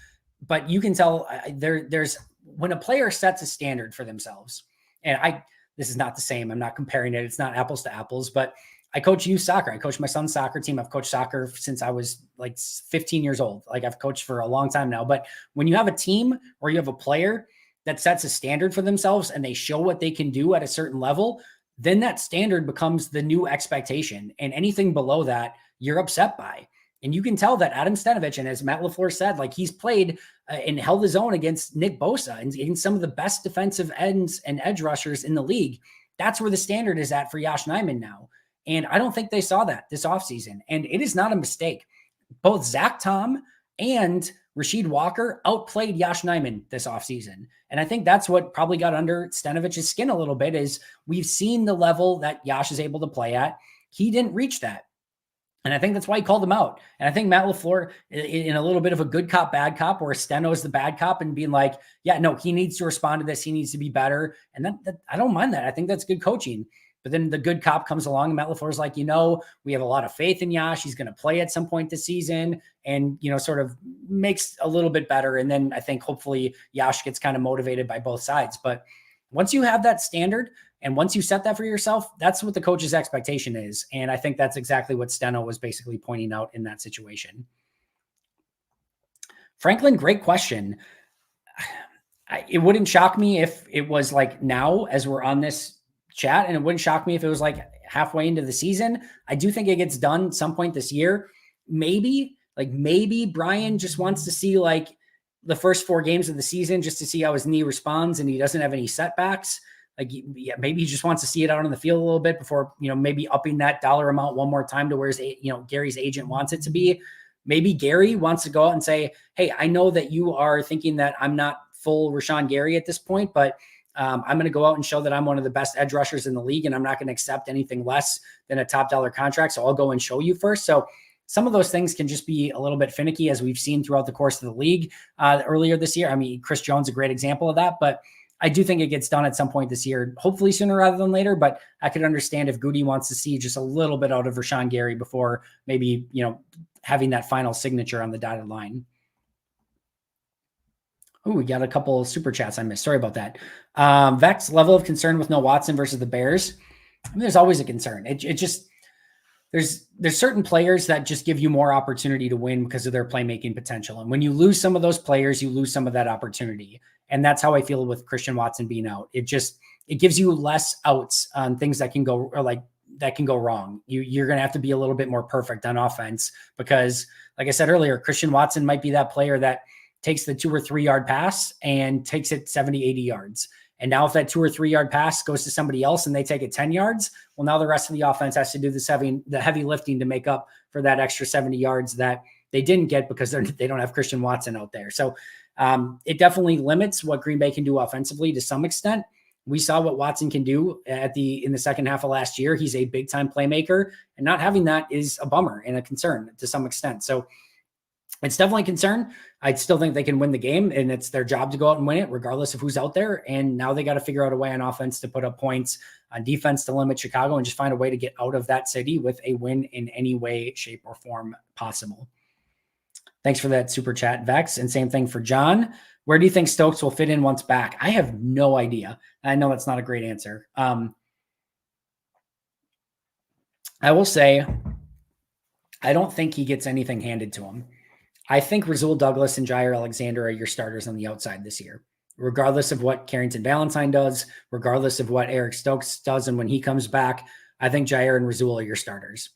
But you can tell there's when a player sets a standard for themselves, and this is not the same. I'm not comparing it. It's not apples to apples, but I coach youth soccer. I coach my son's soccer team. I've coached soccer since I was like 15 years old. Like, I've coached for a long time now. But when you have a team or you have a player that sets a standard for themselves and they show what they can do at a certain level, then that standard becomes the new expectation. And anything below that, you're upset by. And you can tell that Adam Stanovich, and as Matt LaFleur said, like, he's played and held his own against Nick Bosa and against some of the best defensive ends and edge rushers in the league. That's where the standard is at for Yosh Nijman now. And I don't think they saw that this offseason. And it is not a mistake. Both Zach Tom and Quay Walker outplayed Yosh Nijman this offseason. And I think that's what probably got under Stanovich's skin a little bit, is we've seen the level that Yosh is able to play at. He didn't reach that. And I think that's why he called him out. And I think Matt LaFleur, in a little bit of a good cop, bad cop, where Steno is the bad cop and being like, yeah, no, he needs to respond to this. He needs to be better. And that I don't mind that. I think that's good coaching. But then the good cop comes along and Matt LaFleur's like, we have a lot of faith in Yosh. He's going to play at some point this season, and, sort of makes a little bit better. And then I think hopefully Yosh gets kind of motivated by both sides. But once you have that standard and once you set that for yourself, that's what the coach's expectation is. And I think that's exactly what Steno was basically pointing out in that situation. Franklin, great question. It wouldn't shock me if it was like now as we're on this chat, and it wouldn't shock me if it was like halfway into the season. I do think it gets done some point this year. Maybe Brian just wants to see like the first 4 games of the season just to see how his knee responds and he doesn't have any setbacks. Like, yeah, maybe he just wants to see it out on the field a little bit before, maybe upping that dollar amount one more time to where Gary's agent wants it to be. Maybe Gary wants to go out and say, hey, I know that you are thinking that I'm not full Rashan Gary at this point, but I'm going to go out and show that I'm one of the best edge rushers in the league, and I'm not going to accept anything less than a top dollar contract. So I'll go and show you first. So some of those things can just be a little bit finicky, as we've seen throughout the course of the league earlier this year. I mean, Chris Jones, a great example of that, but I do think it gets done at some point this year, hopefully sooner rather than later. But I could understand if Goody wants to see just a little bit out of Rashan Gary before maybe, having that final signature on the dotted line. Oh, we got a couple of super chats I missed. Sorry about that. Vex, level of concern with no Watson versus the Bears. I mean, there's always a concern. It just, there's certain players that just give you more opportunity to win because of their playmaking potential. And when you lose some of those players, you lose some of that opportunity. And that's how I feel with Christian Watson being out. It gives you less outs on things that can go, or like that can go wrong. You're going to have to be a little bit more perfect on offense because, like I said earlier, Christian Watson might be that player that takes the 2 or 3 yard pass and takes it 70, 80 yards. And now if that 2 or 3 yard pass goes to somebody else and they take it 10 yards, well, now the rest of the offense has to do the heavy lifting to make up for that extra 70 yards that they didn't get because they don't have Christian Watson out there. So it definitely limits what Green Bay can do offensively to some extent. We saw what Watson can do in the second half of last year. He's a big time playmaker, and not having that is a bummer and a concern to some extent. So it's definitely a concern. I still think they can win the game, and it's their job to go out and win it regardless of who's out there. And now they got to figure out a way on offense to put up points, on defense to limit Chicago, and just find a way to get out of that city with a win in any way, shape, or form possible. Thanks for that super chat, Vex. And same thing for John. Where do you think Stokes will fit in once back? I have no idea. I know that's not a great answer. I will say I don't think he gets anything handed to him. I think Rasul Douglas and Jair Alexander are your starters on the outside this year, regardless of what Carrington Valentine does, regardless of what Eric Stokes does. And when he comes back, I think Jair and Rasul are your starters.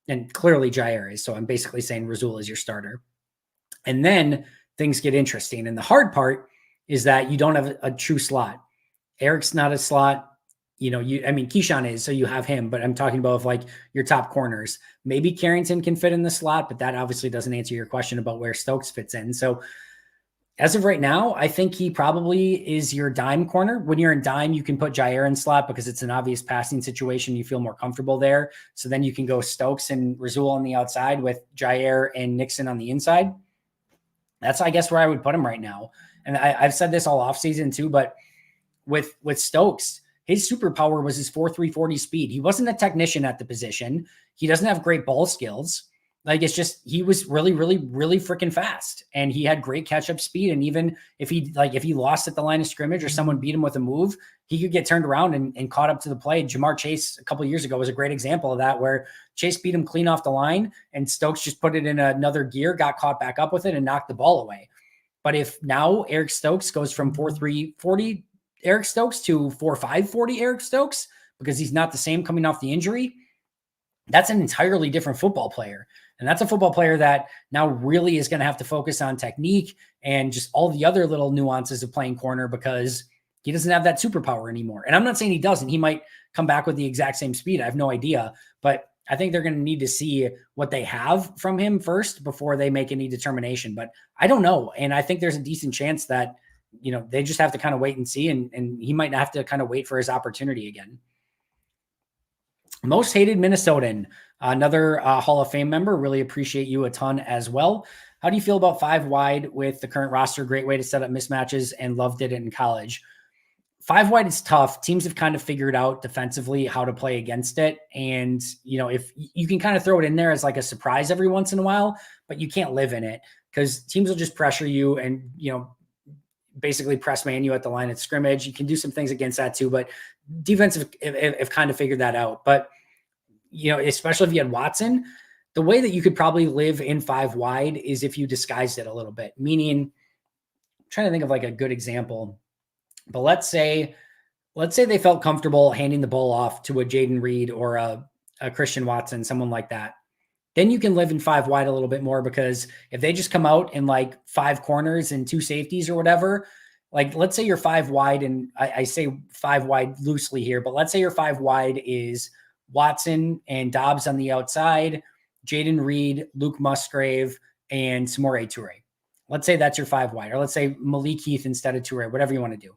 And clearly Jair is. So I'm basically saying Rasul is your starter. And then things get interesting. And the hard part is that you don't have a true slot. Eric's not a slot. Keyshawn is, so you have him, but I'm talking about like your top corners. Maybe Carrington can fit in the slot, but that obviously doesn't answer your question about where Stokes fits in. So as of right now, I think he probably is your dime corner. When you're in dime, you can put Jair in slot because it's an obvious passing situation. You feel more comfortable there. So then you can go Stokes and Rasul on the outside with Jair and Nixon on the inside. That's, I guess, where I would put him right now. And I've said this all offseason too, but with Stokes, his superpower was his 4.3 40 speed. He wasn't a technician at the position. He doesn't have great ball skills. Like, it's just, he was really, really, really freaking fast, and he had great catch up speed. And even if he lost at the line of scrimmage or someone beat him with a move, he could get turned around and caught up to the play. Jamar Chase a couple of years ago was a great example of that, where Chase beat him clean off the line and Stokes just put it in another gear, got caught back up with it and knocked the ball away. But if now Eric Stokes goes from 4.3 40 Eric Stokes to 4.5 40 Eric Stokes, because he's not the same coming off the injury, that's an entirely different football player. And that's a football player that now really is going to have to focus on technique and just all the other little nuances of playing corner, because he doesn't have that superpower anymore. And I'm not saying he doesn't. He might come back with the exact same speed. I have no idea. But I think they're going to need to see what they have from him first before they make any determination. But I don't know. And I think there's a decent chance that, they just have to kind of wait and see. And he might have to kind of wait for his opportunity again. Most hated Minnesotan, another Hall of Fame member. Really appreciate you a ton as well. How do you feel about 5 wide with the current roster? Great way to set up mismatches, and loved it in college. 5 wide is tough. Teams have kind of figured out defensively how to play against it. And, if you can kind of throw it in there as like a surprise every once in a while, but you can't live in it, because teams will just pressure you and, basically press man you at the line of scrimmage. You can do some things against that too, but defensive have kind of figured that out. But, especially if you had Watson, the way that you could probably live in 5 wide is if you disguised it a little bit, meaning, I'm trying to think of like a good example, but let's say they felt comfortable handing the ball off to a Jayden Reed or a Christian Watson, someone like that. Then you can live in 5 wide a little bit more, because if they just come out in like 5 corners and 2 safeties or whatever, like let's say you're 5 wide, and I say 5 wide loosely here, but let's say your 5 wide is Watson and Doubs on the outside, Jayden Reed, Luke Musgrave, and Samori Toure. Let's say that's your 5 wide, or let's say Malik Heath instead of Toure, whatever you want to do.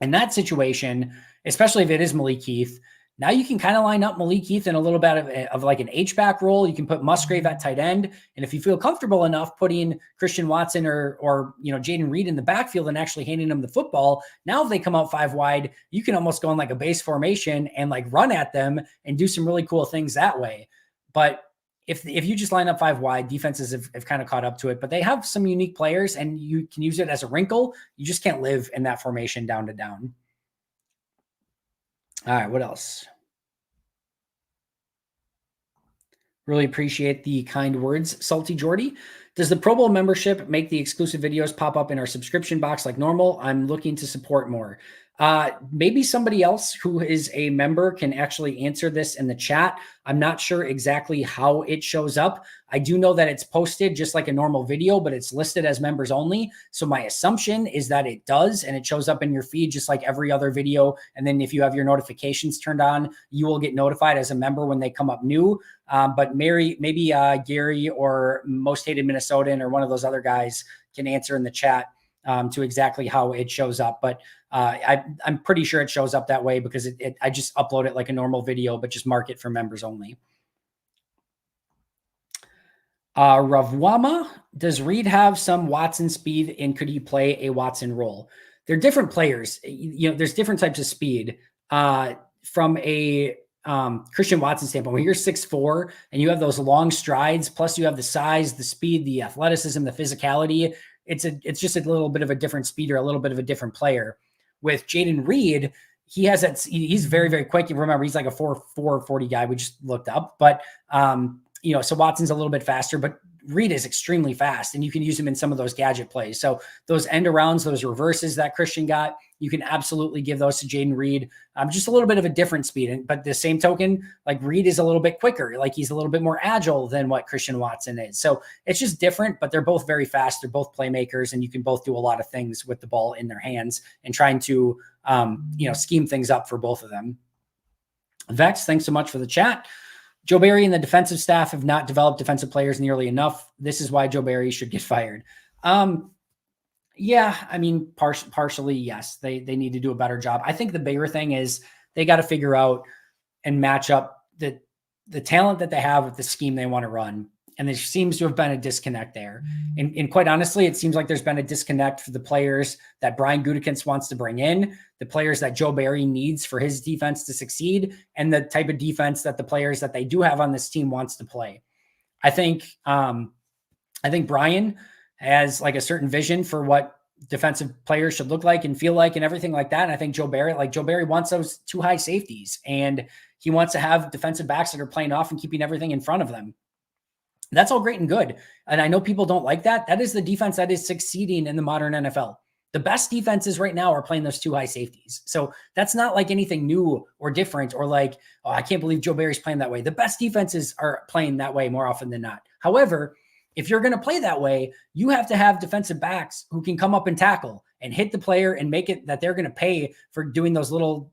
In that situation, especially if it is Malik Heath, now you can kind of line up Malik Heath in a little bit of like an H-back role. You can put Musgrave at tight end. And if you feel comfortable enough putting Christian Watson or Jayden Reed in the backfield and actually handing them the football, now if they come out 5 wide, you can almost go in like a base formation and like run at them and do some really cool things that way. But if you just line up 5 wide, defenses have kind of caught up to it, but they have some unique players and you can use it as a wrinkle. You just can't live in that formation down to down. All right, what else? Really appreciate the kind words, Salty Jordy. Does the Pro Bowl membership make the exclusive videos pop up in our subscription box like normal? I'm looking to support more. Maybe somebody else who is a member can actually answer this in the chat. I'm not sure exactly how it shows up. I do know that it's posted just like a normal video, but it's listed as members only. So my assumption is that it does, and it shows up in your feed just like every other video. And then if you have your notifications turned on, you will get notified as a member when they come up new. But maybe Gary or Most Hated Minnesotan or one of those other guys can answer in the chat to exactly how it shows up. But I'm pretty sure it shows up that way because I just upload it like a normal video, but just mark it for members only. Ravwama, does Reed have some Watson speed, and could he play a Watson role? They're different players. There's different types of speed. From a Christian Watson standpoint, when you're 6'4" and you have those long strides, plus you have the size, the speed, the athleticism, the physicality, it's just a little bit of a different speed or a little bit of a different player. With Jayden Reed, he's very, very quick. You remember, he's like a 4.40 guy we just looked up, but So Watson's a little bit faster, but Reed is extremely fast, and you can use him in some of those gadget plays. So those end arounds, those reverses that Christian got, you can absolutely give those to Jayden Reed. Just a little bit of a different speed, but the same token, like Reed is a little bit quicker, like he's a little bit more agile than what Christian Watson is. So it's just different, but they're both very fast. They're both playmakers, and you can both do a lot of things with the ball in their hands and trying to, scheme things up for both of them. Vex, thanks so much for the chat. Joe Barry and the defensive staff have not developed defensive players nearly enough. This is why Joe Barry should get fired. Yeah, I mean, partially, yes, they need to do a better job. I think the bigger thing is they got to figure out and match up the talent that they have with the scheme they want to run. And there seems to have been a disconnect there. And quite honestly, it seems like there's been a disconnect for the players that Brian Gutekunst wants to bring in, the players that Joe Barry needs for his defense to succeed, and the type of defense that the players that they do have on this team wants to play. I think Brian has like a certain vision for what defensive players should look like and feel like and everything like that. And I think Joe Barry wants those two high safeties, and he wants to have defensive backs that are playing off and keeping everything in front of them. That's all great and good. And I know people don't like that. That is the defense that is succeeding in the modern NFL. The best defenses right now are playing those two high safeties. So that's not like anything new or different or like, oh, I can't believe Joe Barry's playing that way. The best defenses are playing that way more often than not. However, if you're going to play that way, you have to have defensive backs who can come up and tackle and hit the player and make it that they're going to pay for doing those little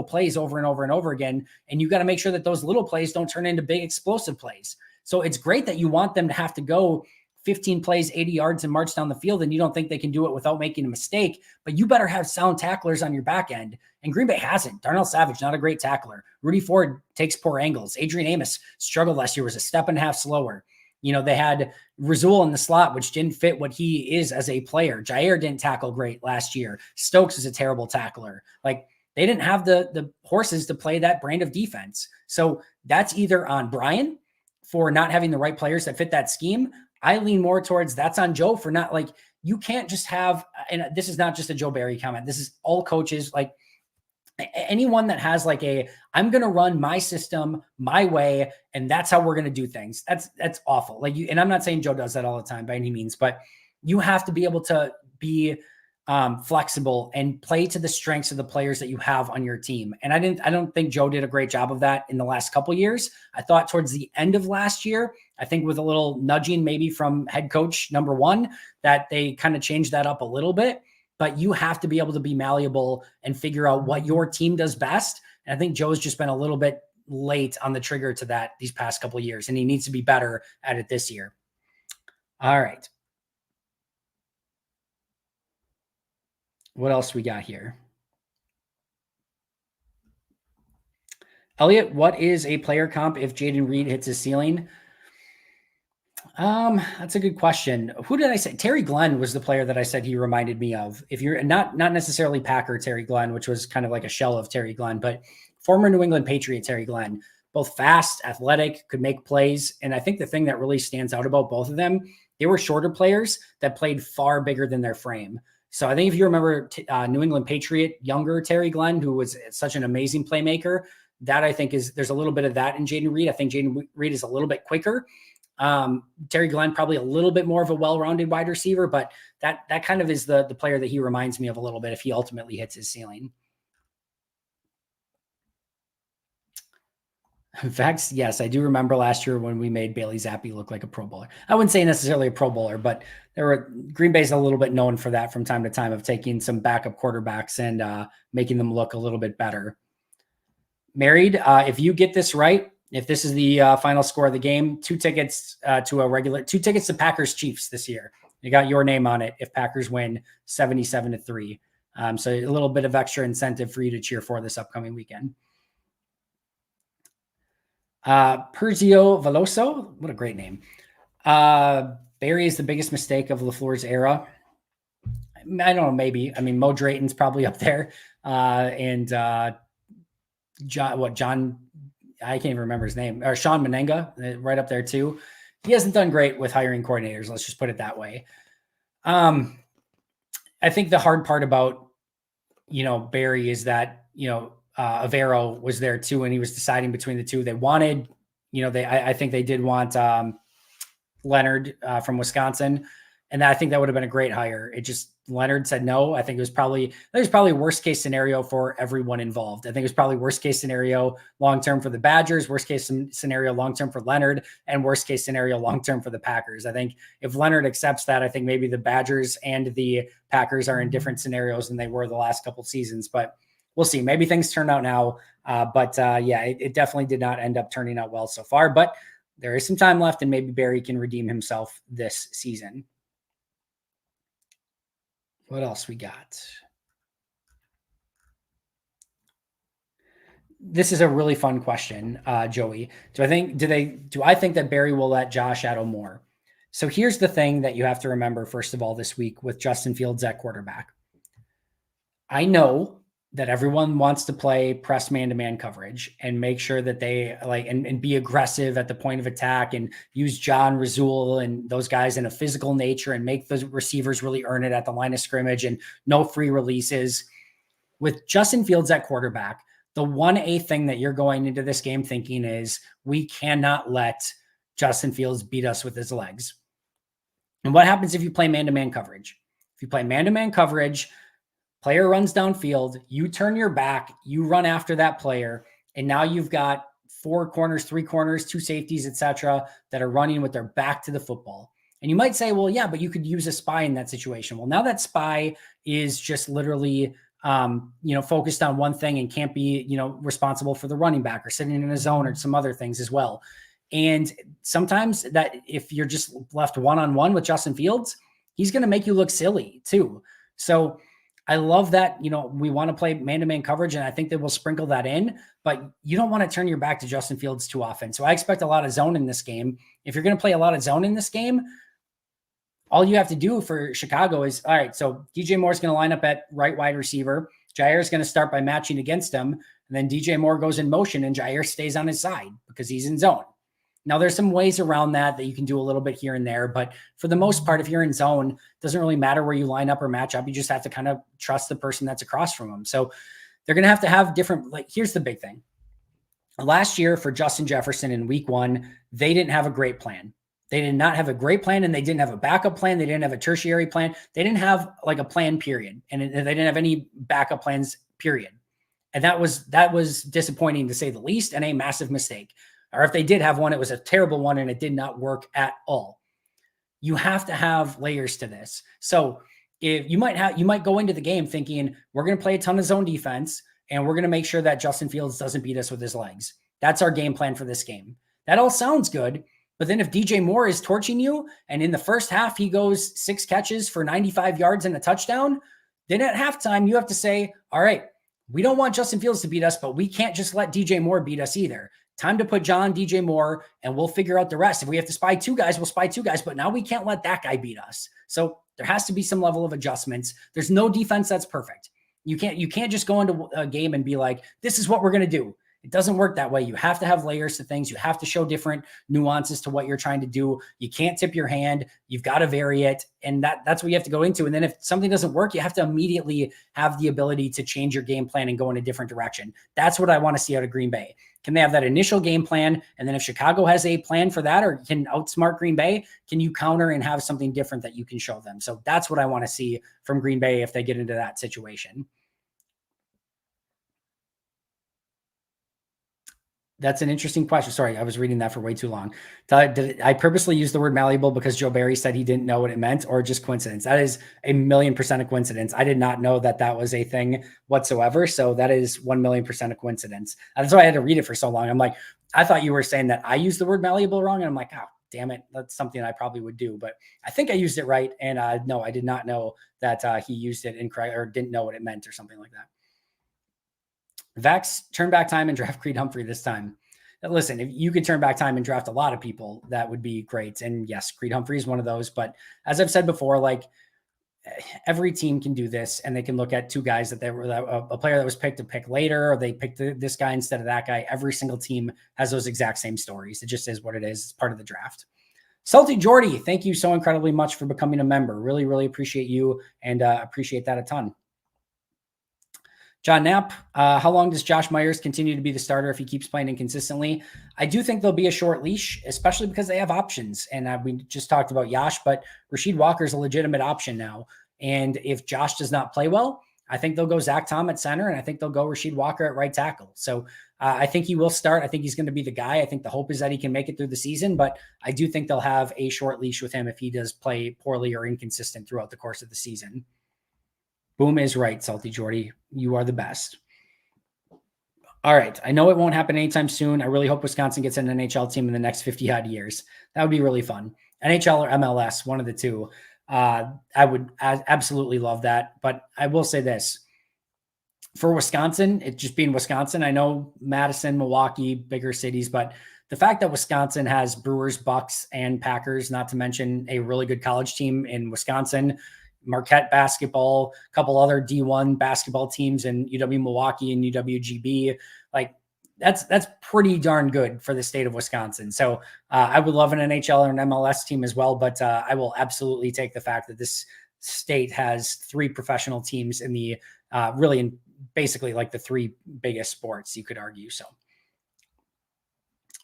plays over and over and over again. And you got to make sure that those little plays don't turn into big explosive plays. So it's great that you want them to have to go 15 plays, 80 yards and march down the field, and you don't think they can do it without making a mistake, but you better have sound tacklers on your back end. And Green Bay hasn't. Darnell Savage, not a great tackler. Rudy Ford takes poor angles. Adrian Amos struggled last year, was a step and a half slower. They had Rasul in the slot, which didn't fit what he is as a player. Jair didn't tackle great last year. Stokes is a terrible tackler. Like, they didn't have the horses to play that brand of defense. So that's either on Brian for not having the right players that fit that scheme. I lean more towards that's on Joe for not, like, you can't just have, and this is not just a Joe Barry comment. This is all coaches, like anyone that has like I'm going to run my system my way, and that's how we're going to do things. That's awful. Like and I'm not saying Joe does that all the time by any means, but you have to be able to be flexible and play to the strengths of the players that you have on your team. And I don't think Joe did a great job of that in the last couple of years. I thought towards the end of last year, I think with a little nudging maybe from head coach number one, that they kind of changed that up a little bit. But you have to be able to be malleable and figure out what your team does best. And I think Joe's just been a little bit late on the trigger to that these past couple of years, and he needs to be better at it this year. All right. What else we got here? Elliot, what is a player comp if Jayden Reed hits his ceiling? That's a good question. Who did I say? Terry Glenn was the player that I said he reminded me of. If you're not necessarily Packer Terry Glenn, which was kind of like a shell of Terry Glenn, but former New England Patriot Terry Glenn, both fast, athletic, could make plays. And I think the thing that really stands out about both of them, they were shorter players that played far bigger than their frame. So I think if you remember New England Patriot, younger Terry Glenn, who was such an amazing playmaker, that I think there's a little bit of that in Jayden Reed. I think Jayden Reed is a little bit quicker. Terry Glenn, probably a little bit more of a well-rounded wide receiver, but that kind of is the player that he reminds me of a little bit if he ultimately hits his ceiling. In fact, yes, I do remember last year when we made Bailey Zappi look like a Pro Bowler. I wouldn't say necessarily a Pro Bowler, but Green Bay's a little bit known for that from time to time, of taking some backup quarterbacks and making them look a little bit better. Married, if you get this right, if this is the final score of the game, two tickets to Packers Chiefs this year. You got your name on it if Packers win 77-3. So a little bit of extra incentive for you to cheer for this upcoming weekend. Perzio Veloso, what a great name. Barry is the biggest mistake of LaFleur's era. I don't know, maybe. I mean, Mo Drayton's probably up there. And John, I can't even remember his name, or Sean Menenga, right up there too. He hasn't done great with hiring coordinators. Let's just put it that way. I think the hard part about, Barry is that, Avero was there too, and he was deciding between the two. They wanted I think they did want Leonard from Wisconsin. And I think that would have been a great hire. Leonard said no. I think it was probably worst case scenario for everyone involved. I think it was probably worst case scenario long-term for the Badgers, worst case scenario long-term for Leonard, and worst case scenario long-term for the Packers. I think if Leonard accepts that, I think maybe the Badgers and the Packers are in different scenarios than they were the last couple of seasons, but we'll see. Maybe things turn out now. It definitely did not end up turning out well so far, but there is some time left and maybe Barry can redeem himself this season. What else we got? This is a really fun question, Joey. Do I think that Barry will let Josh Addo more? So here's the thing that you have to remember, first of all, this week with Justin Fields at quarterback. I know that everyone wants to play press man-to-man coverage and make sure that they and be aggressive at the point of attack and use John Razul and those guys in a physical nature and make the receivers really earn it at the line of scrimmage and no free releases. With Justin Fields at quarterback, the 1A thing that you're going into this game thinking is we cannot let Justin Fields beat us with his legs. And what happens if you play man-to-man coverage? If you play man-to-man coverage, player runs downfield, you turn your back, you run after that player, and now you've got 4 corners, 3 corners, 2 safeties, etc., that are running with their back to the football. And you might say, well, yeah, but you could use a spy in that situation. Well, now that spy is just literally focused on one thing and can't be, responsible for the running back or sitting in a zone or some other things as well. And sometimes that if you're just left one-on-one with Justin Fields, he's going to make you look silly too. So I love that, we want to play man-to-man coverage, and I think that we'll sprinkle that in, but you don't want to turn your back to Justin Fields too often. So I expect a lot of zone in this game. If you're going to play a lot of zone in this game, all you have to do for Chicago is, all right, so DJ Moore's going to line up at right wide receiver. Jair is going to start by matching against him. And then DJ Moore goes in motion and Jair stays on his side because he's in zone. Now, there's some ways around that you can do a little bit here and there. But for the most part, if you're in zone, it doesn't really matter where you line up or match up. You just have to kind of trust the person that's across from them. So they're going to have different, here's the big thing. Last year for Justin Jefferson in week 1, they didn't have a great plan. They did not have a great plan, and they didn't have a backup plan. They didn't have a tertiary plan. They didn't have a plan, period. And they didn't have any backup plans, period. And that was disappointing to say the least, and a massive mistake. Or if they did have one, it was a terrible one, and it did not work at all. You have to have layers to this. So if you might go into the game thinking we're going to play a ton of zone defense, and we're going to make sure that Justin Fields doesn't beat us with his legs. That's our game plan for this game. That all sounds good. But then if DJ Moore is torching you and in the first half, he goes 6 catches for 95 yards and a touchdown, then at halftime, you have to say, all right, we don't want Justin Fields to beat us, but we can't just let DJ Moore beat us either. Time to put John, DJ Moore, and we'll figure out the rest. If we have to spy 2 guys, we'll spy 2 guys, but now we can't let that guy beat us. So there has to be some level of adjustments. There's no defense that's perfect. You can't just go into a game and be like, this is what we're going to do. It doesn't work that way. You have to have layers to things. You have to show different nuances to what you're trying to do. You can't tip your hand. You've got to vary it. And that's what you have to go into. And then if something doesn't work, you have to immediately have the ability to change your game plan and go in a different direction. That's what I want to see out of Green Bay. Can they have that initial game plan? And then if Chicago has a plan for that or can outsmart Green Bay, can you counter and have something different that you can show them? So that's what I want to see from Green Bay if they get into that situation. That's an interesting question. Sorry, I was reading that for way too long. Did I purposely use the word malleable because Joe Barry said he didn't know what it meant, or just coincidence? That is 1,000,000% a coincidence. I did not know that was a thing whatsoever. So that is 1,000,000% a coincidence. That's why I had to read it for so long. I'm like, I thought you were saying that I used the word malleable wrong. And I'm like, oh, damn it. That's something I probably would do. But I think I used it right. And no, I did not know that he used it incorrect or didn't know what it meant or something like that. Vax, turn back time and draft Creed Humphrey this time. Listen, if you could turn back time and draft a lot of people, that would be great. And yes, Creed Humphrey is one of those. But as I've said before, every team can do this, and they can look at 2 guys that a player that was picked to pick later, or they picked this guy instead of that guy. Every single team has those exact same stories. It just is what it is. It's part of the draft. Salty Jordy, thank you so incredibly much for becoming a member. Really, really appreciate you and appreciate that a ton. John Knapp, how long does Josh Myers continue to be the starter if he keeps playing inconsistently? I do think there'll be a short leash, especially because they have options. And we just talked about Yosh, but Rashan Walker is a legitimate option now. And if Josh does not play well, I think they'll go Zach Tom at center, and I think they'll go Rashan Walker at right tackle. So I think he will start. I think he's going to be the guy. I think the hope is that he can make it through the season, but I do think they'll have a short leash with him if he does play poorly or inconsistent throughout the course of the season. Boom is right, Salty Jordy. You are the best. All right. I know it won't happen anytime soon. I really hope Wisconsin gets an NHL team in the next 50 odd years. That would be really fun. NHL or MLS, one of the two. I would absolutely love that. But I will say this. For Wisconsin, it just being Wisconsin, I know Madison, Milwaukee, bigger cities, but the fact that Wisconsin has Brewers, Bucks, and Packers, not to mention a really good college team in Wisconsin, Marquette basketball, a couple other D1 basketball teams in UW Milwaukee and UWGB. Like that's pretty darn good for the state of Wisconsin. So I would love an NHL or an MLS team as well, but I will absolutely take the fact that this state has 3 professional teams in the really in basically like the 3 biggest sports, you could argue. So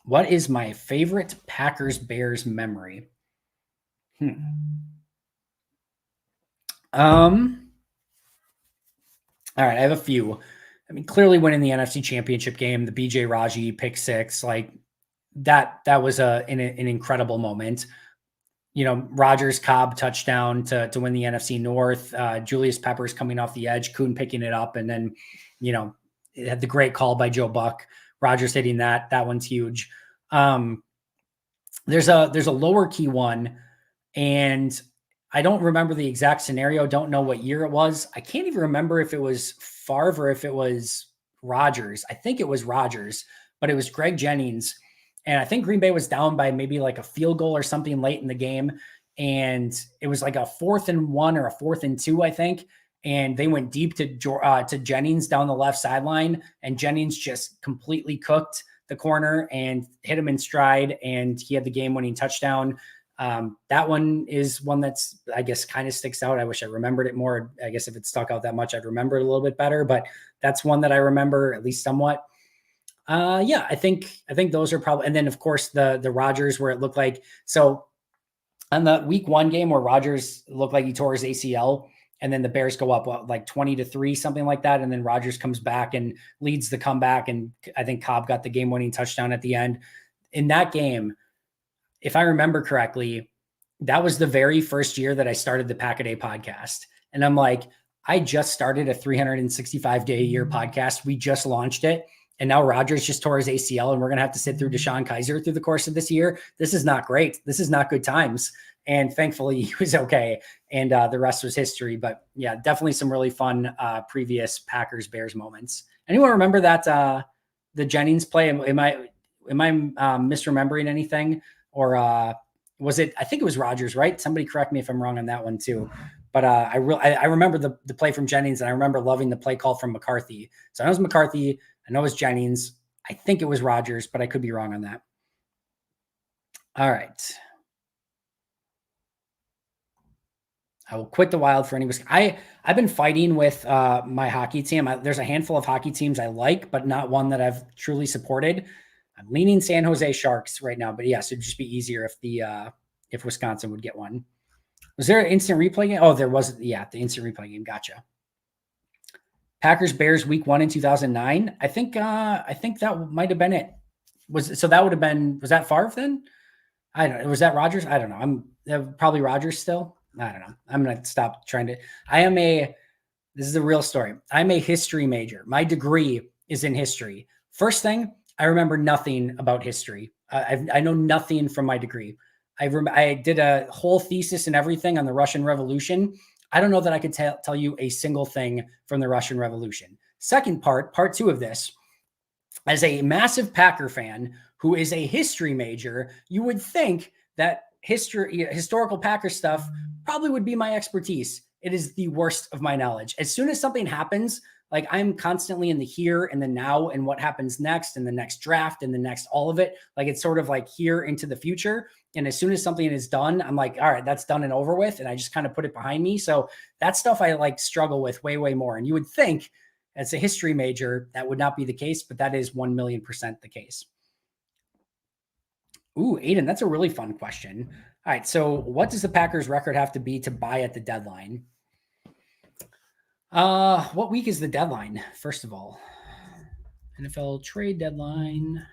what is my favorite Packers Bears memory? All right, I have a few. I mean, clearly winning the NFC Championship game, the BJ Raji pick 6, like that was an incredible moment. You know, Rodgers Cobb touchdown to win the NFC North, Julius Peppers coming off the edge, Kuhn picking it up, and then, you know, it had the great call by Joe Buck, Rodgers hitting that one's huge. There's a lower key one, and I don't remember the exact scenario. Don't know what year it was. I can't even remember if it was Favre or if it was Rodgers. I think it was Rodgers, but it was Greg Jennings. And I think Green Bay was down by maybe like a field goal or something late in the game. And it was like a 4th and 1 or a 4th and 2, I think. And they went deep to Jennings down the left sideline. And Jennings just completely cooked the corner and hit him in stride. And he had the game-winning touchdown. That one is one that's, I guess, kind of sticks out. I wish I remembered it more. I guess if it stuck out that much, I'd remember it a little bit better, but that's one that I remember at least somewhat. Yeah, I think those are probably, and then of course the Rodgers where it looked like, so on the week 1 game where Rodgers looked like he tore his ACL and then the Bears go up like 20-3, something like that. And then Rodgers comes back and leads the comeback. And I think Cobb got the game-winning touchdown at the end. In that game, if I remember correctly, that was the very first year that I started the Pack-A-Day podcast. And I'm like, I just started a 365-day-a-year podcast. We just launched it. And now Rodgers just tore his ACL, and we're going to have to sit through Deshaun Kaiser through the course of this year. This is not great. This is not good times. And thankfully, he was okay. And the rest was history. But yeah, definitely some really fun previous Packers-Bears moments. Anyone remember that the Jennings play? Am I misremembering anything? Or was it, I think it was Rodgers, right? Somebody correct me if I'm wrong on that one too. But I remember the play from Jennings, and I remember loving the play call from McCarthy. So I know it was McCarthy. I know it was Jennings. I think it was Rodgers, but I could be wrong on that. All right. I will quit the Wild for any. I've been fighting with my hockey team. There's a handful of hockey teams I like, but not one that I've truly supported. I'm leaning San Jose Sharks right now, but yes, it'd just be easier if Wisconsin would get one. Was there an instant replay game? Oh, there was. Yeah, the instant replay game. Gotcha. Packers Bears week 1 in 2009. I think that might have been it. Was that Favre then? I don't know. Was that Rodgers? I don't know. I'm probably Rodgers still. I don't know. I'm going to stop trying to. This is a real story. I'm a history major. My degree is in history. First thing, I remember nothing about history. I know nothing from my degree. I did a whole thesis and everything on the Russian Revolution. I don't know that I could tell you a single thing from the Russian Revolution. Second part 2 of this, as a massive Packer fan who is a history major, you would think that historical Packer stuff probably would be my expertise. It is the worst of my knowledge. As soon as something happens, like I'm constantly in the here and the now and what happens next and the next draft and the next all of it. Like it's sort of like here into the future. And as soon as something is done, I'm like, all right, that's done and over with. And I just kind of put it behind me. So that stuff I like struggle with way, way more. And you would think As a history major, that would not be the case, but that is 1,000,000% the case. Ooh, Aiden, that's a really fun question. All right, so what does the Packers record have to be to buy at the deadline? What week is the deadline, first of all? NFL trade deadline.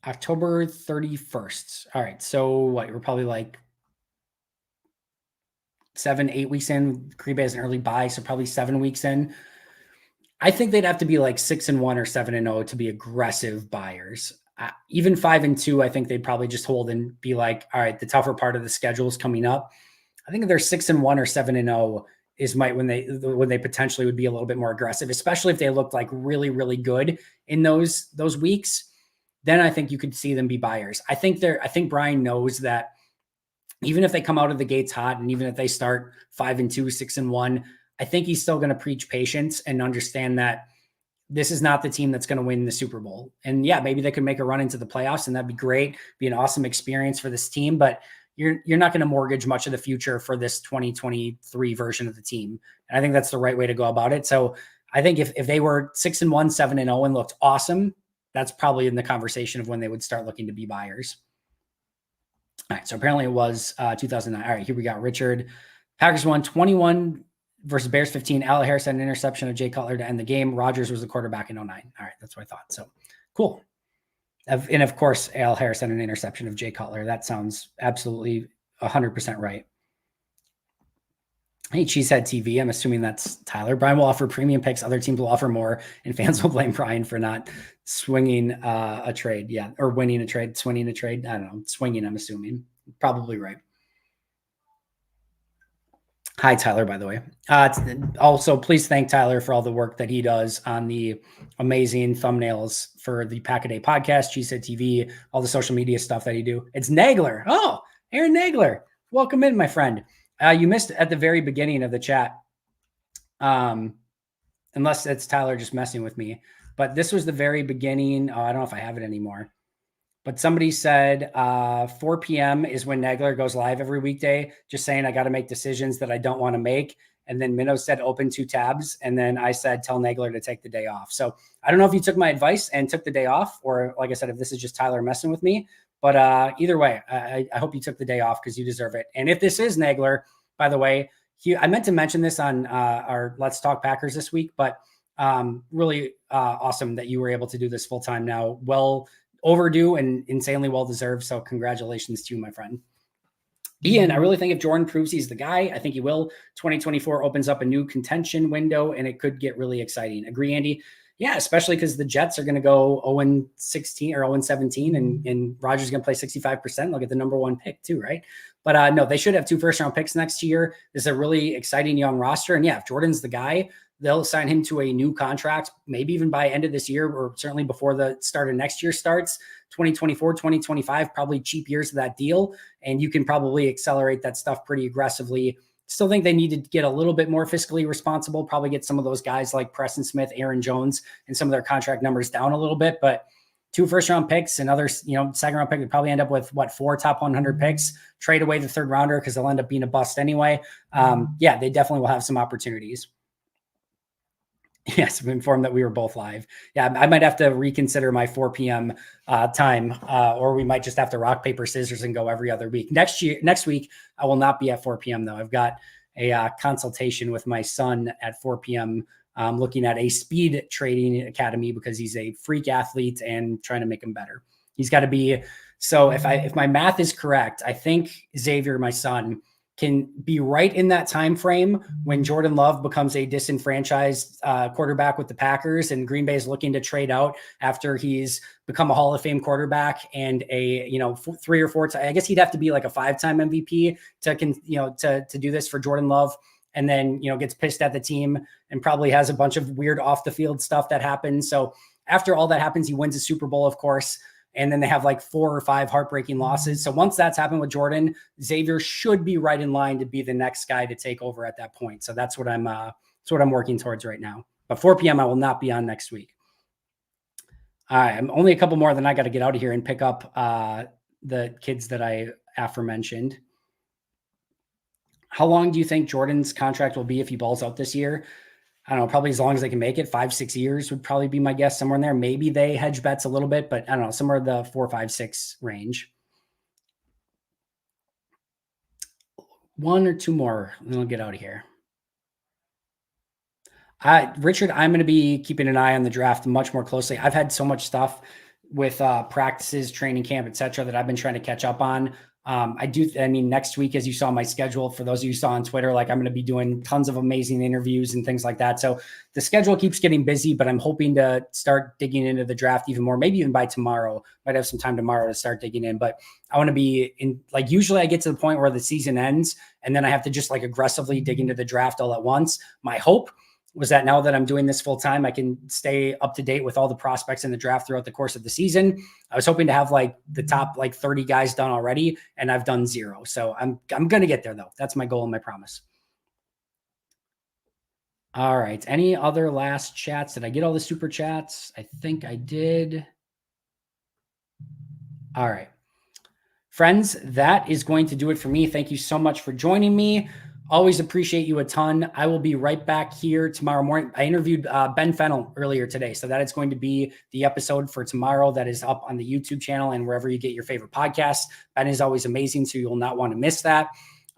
October 31st. All right, so what? We're probably like 7-8 weeks in. Green Bay has an early buy, so probably 7 weeks in. I think they'd have to be like 6-1 or 7-0 to be aggressive buyers. Even 5-2, I think they'd probably just hold and be like, all right, the tougher part of the schedule is coming up. I think if they're 6-1 or 7-0 is when they potentially would be a little bit more aggressive, especially if they looked like really, really good in those weeks. Then I think you could see them be buyers. I think Brian knows that even if they come out of the gates hot and even if they start 5-2, 6-1, I think he's still going to preach patience and understand that this is not the team that's going to win the Super Bowl. And yeah, maybe they could make a run into the playoffs and that'd be great, be an awesome experience for this team, but you're not going to mortgage much of the future for this 2023 version of the team. And I think that's the right way to go about it. So I think if they were 6-1, 7-0 and looked awesome, that's probably in the conversation of when they would start looking to be buyers. All right. So apparently it was 2009. All right, here we got Richard. Packers won 21 versus Bears 15. Al Harris had an interception of Jay Cutler to end the game. Rodgers was the quarterback in 09. All right. That's what I thought. So cool. And of course, Al Harris had an interception of Jay Cutler. That sounds absolutely 100% right. Hey, Cheesehead TV. I'm assuming that's Tyler. Brian will offer premium picks. Other teams will offer more, and fans will blame Brian for not swinging a trade. Yeah, or winning a trade, swinging a trade. I don't know. Swinging, I'm assuming. Probably right. Hi, Tyler, by the way. Also, please thank Tyler for all the work that he does on the amazing thumbnails for the Pack a Day podcast, Cheesehead TV, all the social media stuff that he do. It's Nagler. Oh, Aaron Nagler. Welcome in, my friend. You missed at the very beginning of the chat, unless it's Tyler just messing with me. But this was the very beginning. Oh, I don't know if I have it anymore. But somebody said 4 p.m. is when Nagler goes live every weekday, just saying I got to make decisions that I don't want to make. And then Minnow said open 2 tabs. And then I said tell Nagler to take the day off. So I don't know if you took my advice and took the day off, or like I said, if this is just Tyler messing with me. But either way, I hope you took the day off because you deserve it. And if this is Nagler, by the way, I meant to mention this on our Let's Talk Packers this week, but really awesome that you were able to do this full time now. Well overdue and insanely well deserved. So congratulations to you, my friend. Ian, I really think if Jordan proves he's the guy, I think he will. 2024 opens up a new contention window and it could get really exciting. Agree, Andy? Yeah, especially because the Jets are going to go 0-16 or 0-17 and Rodgers is going to play 65%. They'll get the number 1 pick too, right? But no, they should have 2 first-round picks next year. This is a really exciting young roster. And yeah, if Jordan's the guy, they'll sign him to a new contract, maybe even by end of this year or certainly before the start of next year starts. 2024, 2025, probably cheap years of that deal. And you can probably accelerate that stuff pretty aggressively. Still think they need to get a little bit more fiscally responsible, probably get some of those guys like Preston Smith, Aaron Jones, and some of their contract numbers down a little bit. But 2 first-round picks and other, second-round pick would probably end up with 4 top 100 picks, trade away the 3rd rounder because they'll end up being a bust anyway. Yeah, they definitely will have some opportunities. Yes, I'm informed that we were both live. Yeah, I might have to reconsider my 4 p.m. Time, or we might just have to rock, paper, scissors and go every other week. Next week, I will not be at 4 p.m. though. I've got a consultation with my son at 4 p.m. Looking at a speed trading academy because he's a freak athlete and trying to make him better. He's got to be. So if my math is correct, I think Xavier, my son, can be right in that time frame when Jordan Love becomes a disenfranchised quarterback with the Packers and Green Bay is looking to trade out after he's become a Hall of Fame quarterback and a 3 or 4 I guess he'd have to be like a 5-time MVP to do this for Jordan Love, and then gets pissed at the team and probably has a bunch of weird off the field stuff that happens. So after all that happens, he wins a Super Bowl, of course. And then they have like 4 or 5 heartbreaking losses. So once that's happened with Jordan, Xavier should be right in line to be the next guy to take over at that point. So that's what I'm working towards right now. But 4 p.m. I will not be on next week. All right, I'm only a couple more, then I got to get out of here and pick up the kids that I aforementioned. How long do you think Jordan's contract will be if he balls out this year? I don't know, probably as long as they can make it. 5-6 years would probably be my guess, somewhere in there. Maybe they hedge bets a little bit, but I don't know, somewhere in the 4, 5, 6 range. One or two more, and then we'll get out of here. Richard, I'm going to be keeping an eye on the draft much more closely. I've had so much stuff with practices, training camp, etc., that I've been trying to catch up on. I mean, next week, as you saw my schedule, for those of you who saw on Twitter, like I'm going to be doing tons of amazing interviews and things like that. So the schedule keeps getting busy, but I'm hoping to start digging into the draft even more, maybe even by tomorrow. Might have some time tomorrow to start digging in, but I want to be in, like, usually I get to the point where the season ends and then I have to just like aggressively dig into the draft all at once. My hope was that now that I'm doing this full time, I can stay up to date with all the prospects in the draft throughout the course of the season. I was hoping to have like the top like 30 guys done already, and I've done 0. So I'm going to get there though. That's my goal and my promise. All right. Any other last chats? Did I get all the super chats? I think I did. All right. Friends, that is going to do it for me. Thank you so much for joining me. Always appreciate you a ton. I will be right back here tomorrow morning. I interviewed Ben Fennell earlier today, so that is going to be the episode for tomorrow that is up on the YouTube channel and wherever you get your favorite podcasts. Ben is always amazing, so you will not want to miss that.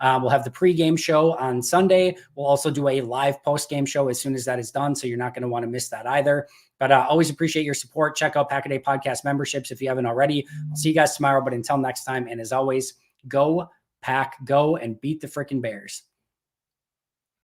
We'll have the pregame show on Sunday. We'll also do a live postgame show as soon as that is done, so you're not going to want to miss that either. But always appreciate your support. Check out Pack-A-Day Podcast memberships if you haven't already. I'll see you guys tomorrow, but until next time, and as always, go Pack, go and beat the freaking Bears.